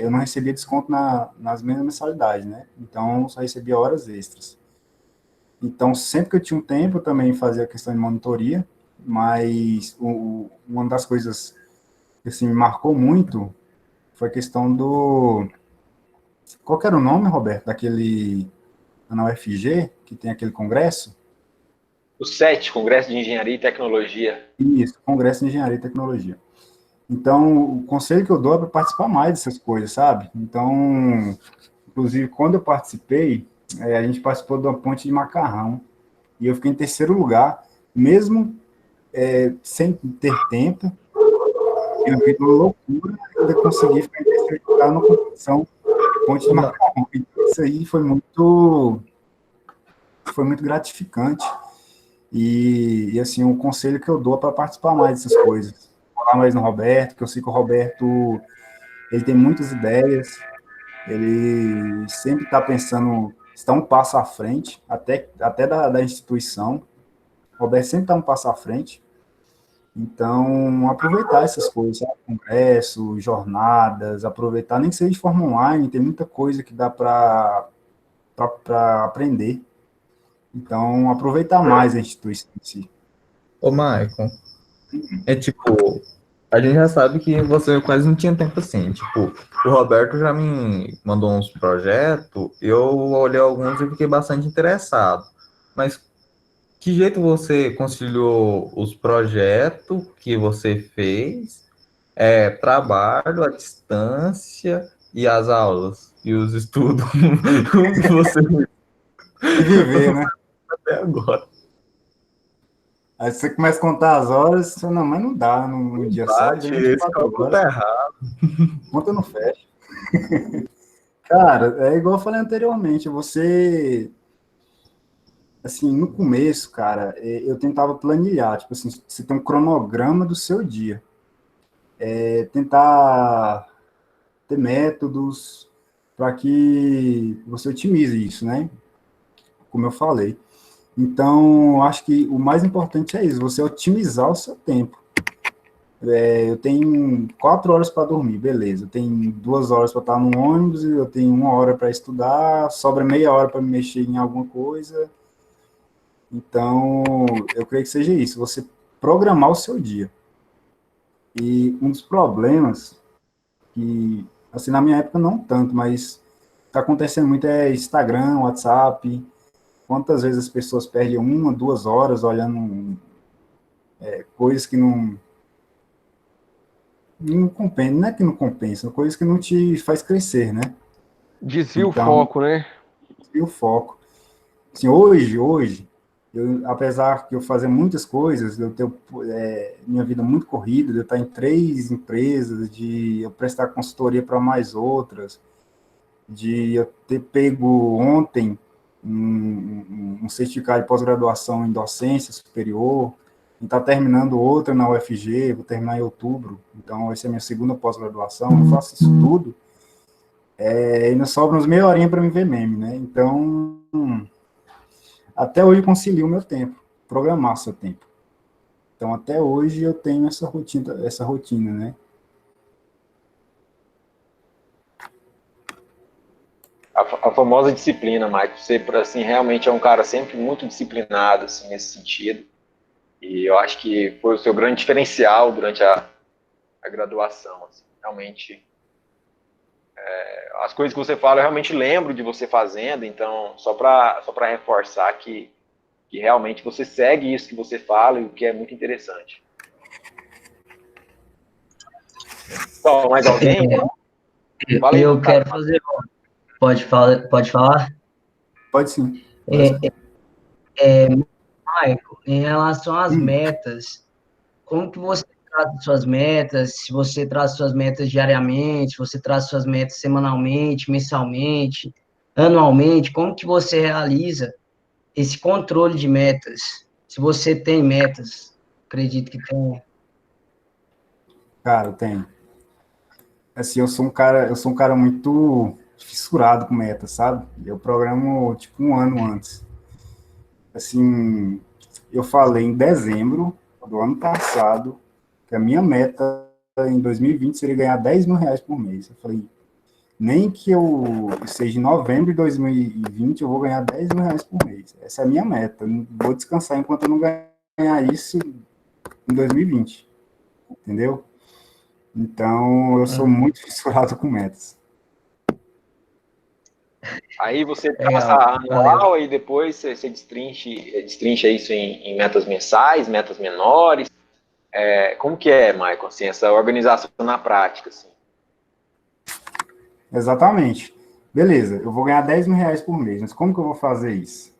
eu não recebia desconto nas mesmas mensalidades, né? Então, eu só recebia horas extras. Então, sempre que eu tinha um tempo, eu também fazia a questão de monitoria, mas uma das coisas que assim, me marcou muito foi a questão do... Qual que era o nome, Roberto, daquele... na UFG, que tem aquele congresso? O SET, Congresso de Engenharia e Tecnologia. Isso, Congresso de Engenharia e Tecnologia. Então, o conselho que eu dou é para participar mais dessas coisas, sabe? Então, inclusive, quando eu participei, a gente participou de uma ponte de macarrão, e eu fiquei em terceiro lugar, mesmo sem ter tempo, eu vi uma loucura, eu consegui ficar em terceiro lugar na competição de ponte de macarrão. Então, isso aí foi muito gratificante. E assim, um conselho que eu dou para participar mais dessas coisas. Falar mais no Roberto, que eu sei que o Roberto, ele tem muitas ideias, ele sempre está pensando, está um passo à frente, até da instituição. O Roberto sempre está um passo à frente. Então, aproveitar essas coisas, sabe? Congresso, jornadas, aproveitar, nem que seja de forma online, tem muita coisa que dá para aprender. Então, aproveitar mais a instituição em si. Ô, Maicon, tipo, a gente já sabe que você quase não tinha tempo assim. Tipo, o Roberto já me mandou uns projetos, eu olhei alguns e fiquei bastante interessado. Mas que jeito você conciliou os projetos que você fez, trabalho à distância e as aulas e os estudos? Como que você E viver, né? até agora? Aí você começa a contar as horas, você, não, mas não dá num dia só, Bate, tem esse 24 cálculo horas, tá errado. conta não fecha. Cara, é igual eu falei anteriormente, você, assim, no começo, cara, eu tentava planilhar, tipo assim, você tem um cronograma do seu dia, tentar ter métodos para que você otimize isso, né? Como eu falei. Então, acho que o mais importante é isso, você otimizar o seu tempo. Eu tenho 4 horas para dormir, beleza. Eu tenho 2 horas para estar no ônibus, eu tenho 1 hora para estudar, sobra meia hora para me mexer em alguma coisa. Então, eu creio que seja isso, você programar o seu dia. E um dos problemas que, assim, na minha época não tanto, mas está acontecendo muito é Instagram, WhatsApp. Quantas vezes as pessoas perdem 1, 2 horas olhando coisas que não compensa, não é que não compensa, coisas que não te faz crescer, né? Desvia o Então, foco, né? e o foco. Assim, hoje, apesar de eu fazer muitas coisas, de eu ter minha vida muito corrida, de eu estar em 3 empresas, de eu prestar consultoria para mais outras, de eu ter pego ontem um certificado de pós-graduação em docência superior, e está terminando outra na UFG, vou terminar em outubro, então essa é a minha segunda pós-graduação, eu faço isso tudo, e ainda sobra uns meia horinha para me ver meme, né? Então, até hoje eu concilio o meu tempo, programar seu tempo. Então, até hoje eu tenho essa rotina, né? A famosa disciplina, Mike. Você, assim, realmente é um cara sempre muito disciplinado, assim, nesse sentido. E eu acho que foi o seu grande diferencial durante a graduação. Assim. Realmente, as coisas que você fala, eu realmente lembro de você fazendo. Então, só para reforçar que realmente você segue isso que você fala, e o que é muito interessante. Então, mais alguém? Fala aí, Eu cara. quero fazer. Pode falar? Pode falar? Pode sim. Maico, em relação às Hum, metas, como que você traça suas metas? Se você traça suas metas diariamente, se você traça suas metas semanalmente, mensalmente, anualmente, como que você realiza esse controle de metas? Se você tem metas, acredito que tem. cara, eu tenho. Assim, eu sou um cara muito fissurado com metas, sabe? Eu programo, tipo, um ano antes. Assim, eu falei em dezembro do ano passado que a minha meta em 2020 seria ganhar R$ 10.000 por mês. Eu falei, nem que eu seja em novembro de 2020, eu vou ganhar R$ 10.000 por mês. Essa é a minha meta. Eu não vou descansar enquanto eu não ganhar isso em 2020. Entendeu? Então, eu sou muito fissurado com metas. Aí você traça Legal, valeu. anual e depois você destrincha isso em metas mensais, metas menores. Como que é, Michael, assim, essa organização na prática? Assim? Exatamente. Beleza, eu vou ganhar R$ 10.000 por mês, mas como que eu vou fazer isso?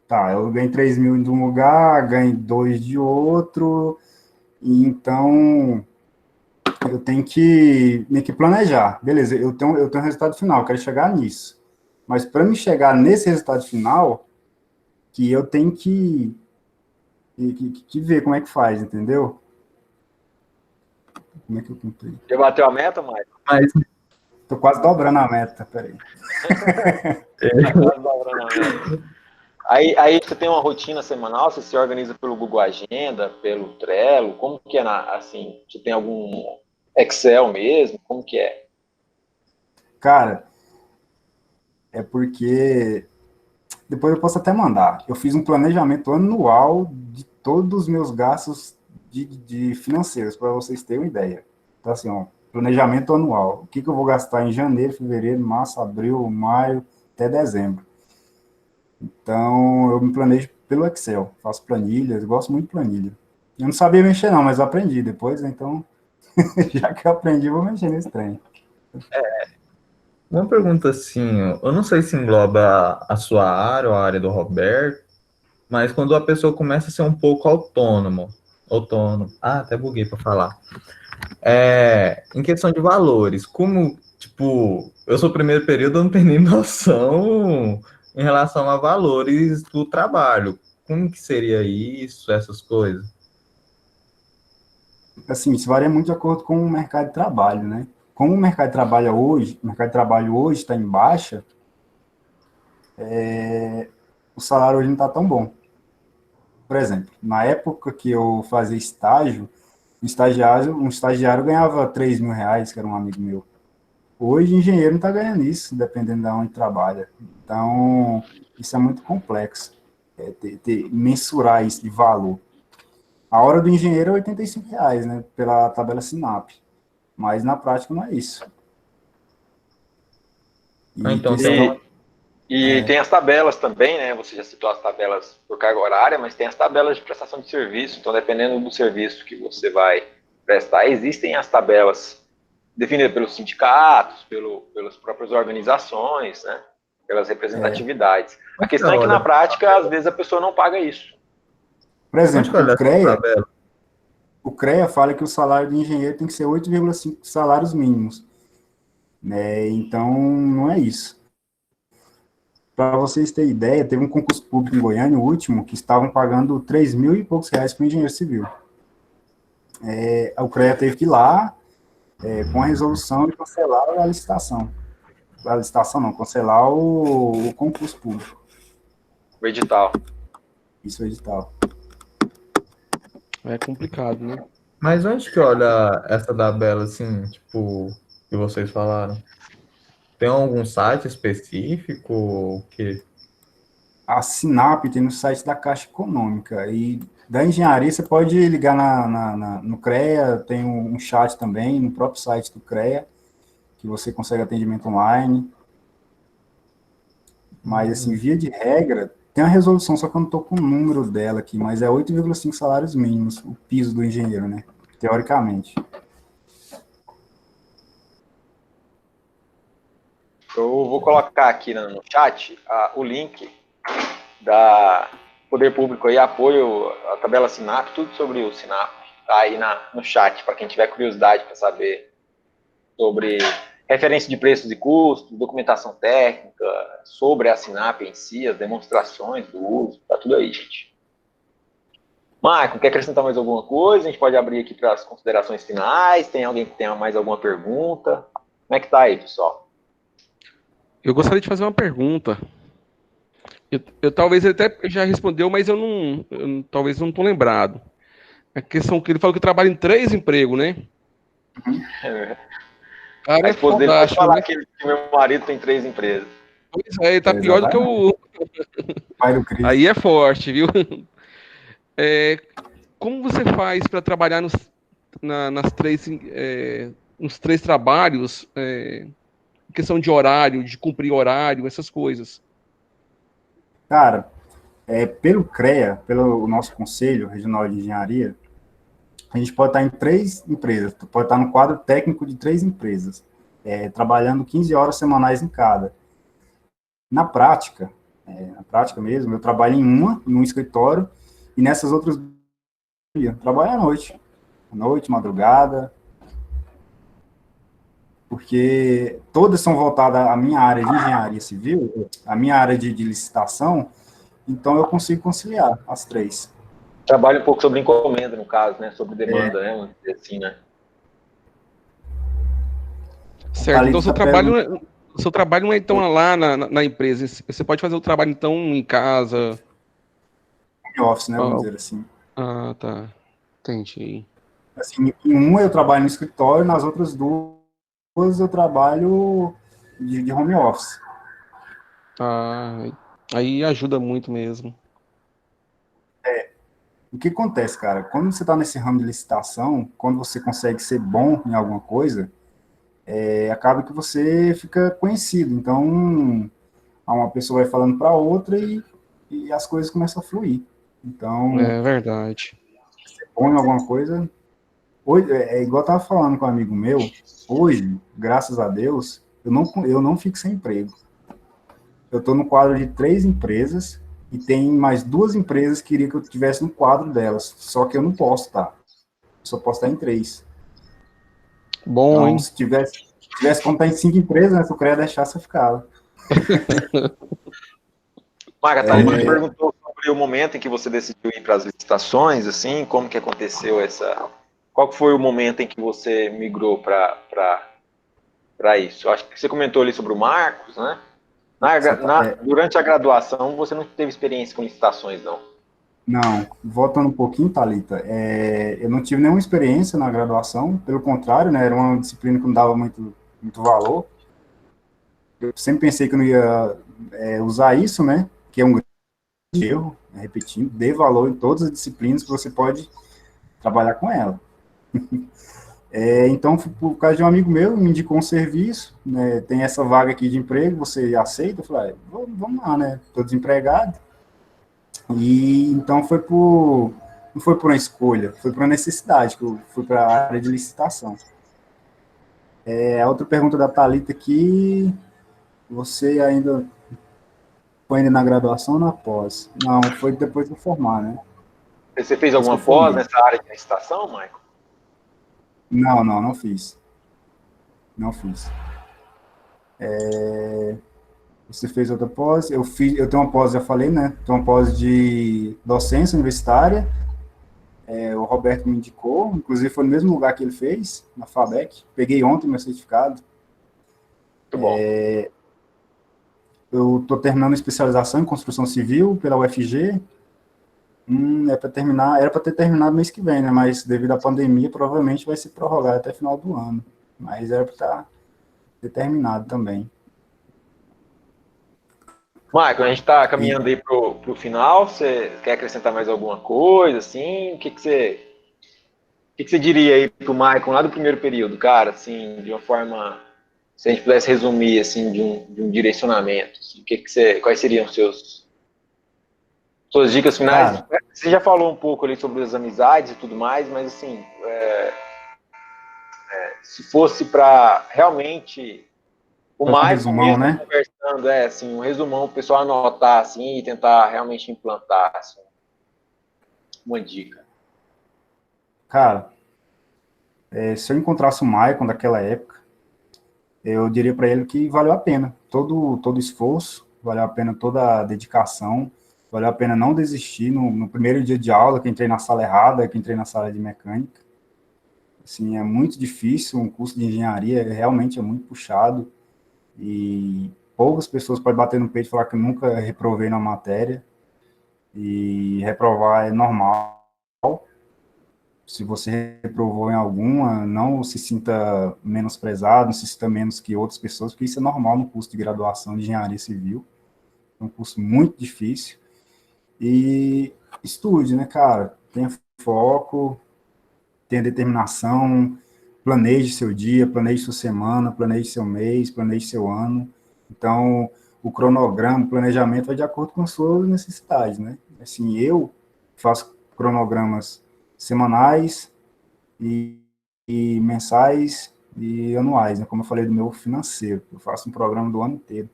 Tá, eu ganho 3.000 de um lugar, ganho 2 de outro, e então eu tenho que planejar. Beleza, eu tenho um resultado final, eu quero chegar nisso. Mas para me chegar nesse resultado final, que eu tenho que ver como é que faz, entendeu? Como é que eu cumpri? Já bateu a meta, Michael? Mas Tô quase dobrando a meta, peraí. Quase dobrando a meta. Aí você tem uma rotina semanal, você se organiza pelo Google Agenda, pelo Trello, como que é, assim, você tem algum Excel mesmo, como que é? Cara, é porque depois eu posso até mandar. Eu fiz um planejamento anual de todos os meus gastos de financeiros, para vocês terem uma ideia. Então, assim, ó, planejamento anual. O que eu vou gastar em janeiro, fevereiro, março, abril, maio, até dezembro. Então, eu me planejo pelo Excel. Faço planilhas, eu gosto muito de planilha. Eu não sabia mexer, não, mas eu aprendi depois, então, já que eu aprendi, eu vou mexer nesse trem. uma pergunta assim, eu não sei se engloba a sua área ou a área do Roberto, mas quando a pessoa começa a ser um pouco autônomo, até buguei para falar. Em questão de valores, como tipo, eu sou primeiro período, eu não tenho nem noção em relação a valores do trabalho. Como que seria isso, essas coisas? Assim, isso varia muito de acordo com o mercado de trabalho, né? Como o mercado de trabalho hoje está em baixa, o salário hoje não está tão bom. Por exemplo, na época que eu fazia estágio, um estagiário ganhava R$ 3.000, que era um amigo meu. Hoje, engenheiro não está ganhando isso, dependendo de onde trabalha. Então, isso é muito complexo, mensurar isso de valor. A hora do engenheiro é R$ 85, né, pela tabela SINAP, mas na prática não é isso. Ah, E então questão, E tem as tabelas também, né? Você já citou as tabelas por carga horária, mas tem as tabelas de prestação de serviço. Então, dependendo do serviço que você vai prestar, existem as tabelas definidas pelos sindicatos, pelas próprias organizações, né? Pelas representatividades. A onde que questão é que, olha, na prática, às vezes a pessoa não paga isso. por onde que exemplo, olha essa tabela? o CREA fala que o salário do engenheiro tem que ser 8,5 salários mínimos, né? Então, não é isso. Para vocês terem ideia, teve um concurso público em Goiânia, o último, que estavam pagando 3.000 e poucos reais para o engenheiro civil. O CREA teve que ir lá, com a resolução, de cancelar a licitação. A licitação não, cancelar o concurso público. O edital. Isso é edital. É complicado, né? Mas onde que olha essa tabela, assim, tipo, que vocês falaram? Tem algum site específico que... A SINAP tem no site da Caixa Econômica, e da engenharia você pode ligar no CREA, tem um chat também, no próprio site do CREA, que você consegue atendimento online. Mas, assim, via de regra, tem a resolução, só que eu não estou com o número dela aqui, mas é 8,5 salários mínimos, o piso do engenheiro, né? Teoricamente. Eu vou colocar aqui no chat o link da Poder Público aí, apoio a tabela SINAP, tudo sobre o SINAP, tá aí no chat, para quem tiver curiosidade para saber sobre referência de preços e custos, documentação técnica, sobre a SINAP em si, as demonstrações do uso, tá tudo aí, gente. Marco, quer acrescentar mais alguma coisa? A gente pode abrir aqui para as considerações finais. Tem alguém que tenha mais alguma pergunta? Como é que tá aí, pessoal? Eu gostaria de fazer uma pergunta. Eu talvez ele até já respondeu, mas talvez não estou lembrado. A questão que ele falou que trabalha em 3 empregos, né? Cara, A é esposa dele pode fantástico, falar né? que meu marido tem 3 empresas. Pois é, ele tá pior do que o... Pai do Cris. Aí é forte, viu? Como você faz para trabalhar nos 3 trabalhos, questão de horário, de cumprir horário, essas coisas? Cara, pelo CREA, pelo nosso Conselho Regional de Engenharia, a gente pode estar em 3 empresas, pode estar no quadro técnico de 3 empresas, trabalhando 15 horas semanais em cada. Na prática mesmo, eu trabalho num escritório, e nessas outras eu trabalho à noite, madrugada, porque todas são voltadas à minha área de engenharia civil, à minha área de licitação, então eu consigo conciliar as 3. Trabalha um pouco sobre encomenda, no caso, né? Sobre demanda, né? Vamos dizer assim, né? Certo, então seu trabalho não é então lá na empresa, você pode fazer o trabalho então em casa. Home office, né, vamos dizer assim. Ah, tá, entendi. Assim, em uma eu trabalho no escritório, nas outras 2 eu trabalho de home office. Ah, aí ajuda muito mesmo. O que acontece, cara? Quando você está nesse ramo de licitação, quando você consegue ser bom em alguma coisa, acaba que você fica conhecido. Então, uma pessoa vai falando para outra e as coisas começam a fluir. Então, É verdade. ser bom em alguma coisa... Hoje, igual eu estava falando com um amigo meu, hoje, graças a Deus, eu não fico sem emprego. Eu estou no quadro de 3 empresas e tem mais 2 empresas que queriam que eu estivesse no quadro delas, só que eu não posso estar. Eu só posso estar em 3. Bom, Então, hein? se tivesse tivesse como tá em 5 empresas, né? Se eu queria deixar, você ficava. Marca, a Thalita perguntou sobre o momento em que você decidiu ir para as licitações, assim, como que aconteceu essa... Qual que foi o momento em que você migrou para isso? Eu acho que você comentou ali sobre o Marcos, né? Durante a graduação, você não teve experiência com licitações, não? Não, voltando um pouquinho, Thalita, eu não tive nenhuma experiência na graduação, pelo contrário, né, era uma disciplina que não dava muito valor. Eu sempre pensei que eu não ia usar isso, né, que é um grande erro, né, repetindo, dê valor em todas as disciplinas que você pode trabalhar com ela. Então, por causa de um amigo meu, me indicou um serviço, né, tem essa vaga aqui de emprego, você aceita? Eu falei, vamos lá, né, estou desempregado. E então não foi por uma escolha, foi por uma necessidade que eu fui para a área de licitação. A outra pergunta da Thalita aqui, você ainda foi ainda na graduação ou na pós? Não, foi depois de formar, né? Você fez Depois que alguma eu pós formei. nessa área de licitação, Michael? Não fiz. Não fiz. Você fez outra pós? Eu tenho uma pós, já falei, né? Tenho uma pós de docência universitária. O Roberto me indicou, inclusive foi no mesmo lugar que ele fez, na FABEC. Peguei ontem meu certificado. Muito bom. Eu estou terminando especialização em construção civil pela UFG. Era para ter terminado mês que vem, né? Mas devido à pandemia, provavelmente vai ser prorrogado até final do ano. Mas era para ter terminado também. Michael, a gente está caminhando aí pro final. Você quer acrescentar mais alguma coisa, assim? O que você diria aí pro Michael lá do primeiro período, cara, assim, de uma forma, se a gente pudesse resumir, assim, de um direcionamento, assim, quais seriam suas dicas finais? Cara, Você já falou um pouco ali sobre as amizades e tudo mais, mas assim, se fosse para realmente o fazer um Michael resumão, mesmo né? conversando, assim, um resumão, o pessoal anotar, assim, e tentar realmente implantar, assim, uma dica. Cara, se eu encontrasse o Maicon daquela época, eu diria para ele que valeu a pena. Todo esforço, valeu a pena toda a dedicação, valeu a pena não desistir no primeiro dia de aula, que entrei na sala errada, que entrei na sala de mecânica. Assim, é muito difícil, um curso de engenharia realmente é muito puxado, e poucas pessoas podem bater no peito e falar que nunca reprovei na matéria, e reprovar é normal. Se você reprovou em alguma, não se sinta menosprezado, não se sinta menos que outras pessoas, porque isso é normal no curso de graduação de engenharia civil. É um curso muito difícil. E estude, né, cara? Tenha foco, tenha determinação, planeje seu dia, planeje sua semana, planeje seu mês, planeje seu ano. Então, o cronograma, o planejamento vai de acordo com as suas necessidades, né? Assim, eu faço cronogramas semanais e, e mensais e anuais, né? Como eu falei do meu financeiro, eu faço um programa do ano inteiro.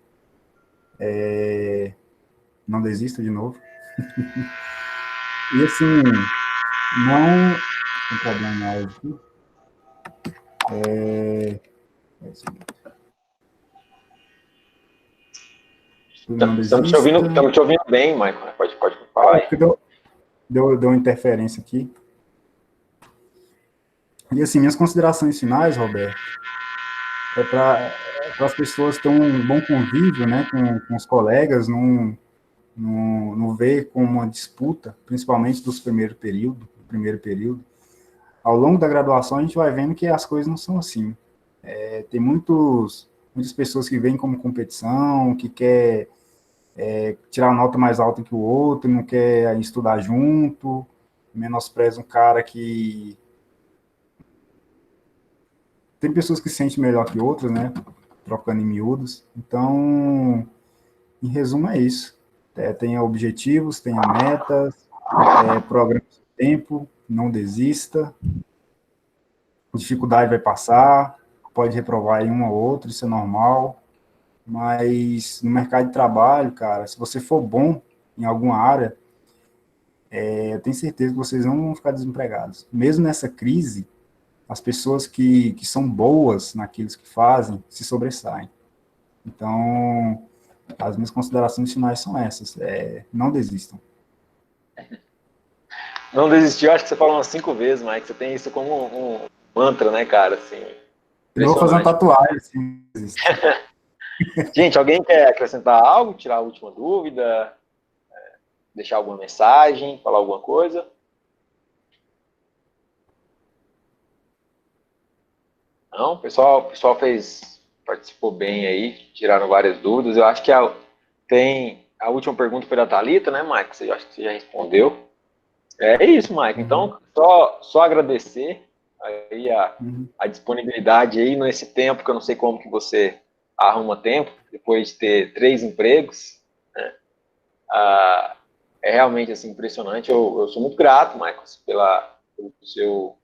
Não desista de novo. E assim, não tem problema na áudio aqui. Não desista. Estamos te ouvindo bem, Michael. Pode falar aí. Porque deu uma interferência aqui. E assim, minhas considerações finais, Roberto, é para as pessoas ter um bom convívio, né, com os colegas, não ver como uma disputa, principalmente do primeiro período. Ao longo da graduação, a gente vai vendo que as coisas não são assim. Tem muitas pessoas que veem como competição, que quer tirar uma nota mais alta que o outro, não quer estudar junto, menospreza um cara que... Tem pessoas que se sentem melhor que outras, né? Trocando em miúdos. Então, em resumo, é isso. Tenha objetivos, tenha metas, programe seu tempo, não desista. Dificuldade vai passar, pode reprovar em um ou outro, isso é normal. Mas no mercado de trabalho, cara, se você for bom em alguma área, eu tenho certeza que vocês não vão ficar desempregados. Mesmo nessa crise, as pessoas que são boas naquilo que fazem se sobressaem. Então, as minhas considerações finais são essas. Não desistam. Não desistiu, acho que você falou umas 5 vezes, Mike. Você tem isso como um mantra, né, cara? Assim, Eu vou fazer uma impressionante. tatuagem, assim, Gente, alguém quer acrescentar algo, tirar a última dúvida, deixar alguma mensagem, falar alguma coisa? Não, o pessoal participou bem aí, tiraram várias dúvidas. Eu acho que tem a última pergunta foi da Thalita, né, Mike? Você acho que você já respondeu. É isso, Mike. Então, só agradecer aí a disponibilidade aí nesse tempo, que eu não sei como que você arruma tempo, depois de ter 3 empregos, né? É realmente assim, impressionante. Eu sou muito grato, Marcos, pelo seu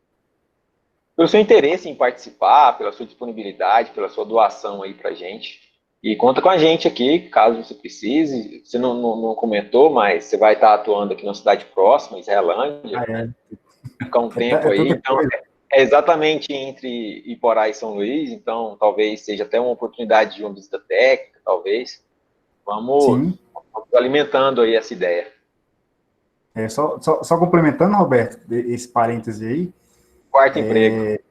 interesse em participar, pela sua disponibilidade, pela sua doação aí pra gente. E conta com a gente aqui, caso você precise. Você não comentou, mas você vai estar atuando aqui na cidade próxima, Israelândia, né? Vai ficar um tempo É aí. tanta Então, coisa. é exatamente entre Iporá e São Luís, então talvez seja até uma oportunidade de uma visita técnica, talvez. Vamos Sim. alimentando aí essa ideia. Só complementando, Roberto, esse parêntese aí, 4º emprego.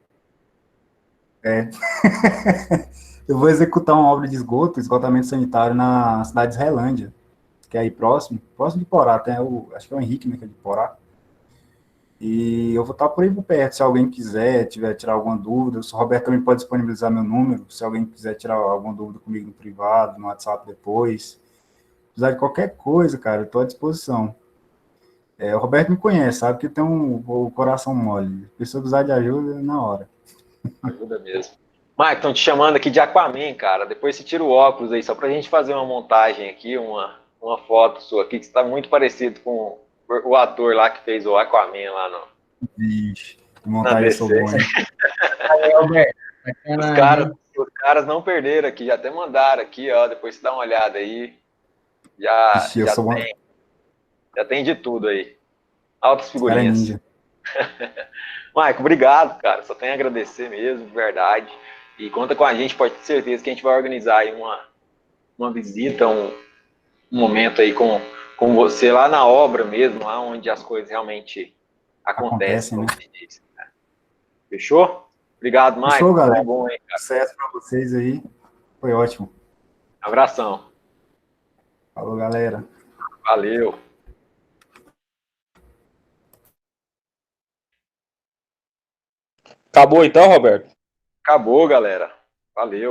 eu vou executar uma obra de esgotamento sanitário na cidade de Israelândia, que é aí próximo de Porá, acho que é o Henrique, né, que é de Porá. E eu vou estar por aí por perto, se alguém tiver tirar alguma dúvida, o Roberto também pode disponibilizar meu número, se alguém quiser tirar alguma dúvida comigo no privado, no WhatsApp depois, precisar de qualquer coisa, cara, eu estou à disposição. O Roberto me conhece, sabe que eu tenho o coração mole, se pessoa precisar de ajuda, na hora. Ajuda mesmo. Mike, estão te chamando aqui de Aquaman, cara. Depois você tira o óculos aí, só pra gente fazer uma montagem aqui, uma foto sua aqui, que você tá muito parecido com o ator lá que fez o Aquaman lá Vixe, na montagem eu sou DC. bom, hein? Aí, Alberto, Os sacanagem, caras, hein? os caras não perderam aqui, já até mandaram aqui, ó. Depois você dá uma olhada aí. Já, Vixe, eu já sou bom. tem, já tem de tudo aí. Altas Esse cara é figurinhas. ninja. Mike, obrigado, cara. Só tenho a agradecer mesmo, de verdade. E conta com a gente, pode ter certeza que a gente vai organizar aí uma visita, um momento aí com você lá na obra mesmo, lá onde as coisas realmente acontecem, Acontece, né? como se diz. Fechou? Obrigado, Mike. Fechou, Tudo de galera. bom aí, cara. Sucesso para vocês aí. Foi ótimo. Abração. Falou, galera. Valeu. Acabou então, Roberto? Acabou, galera. Valeu.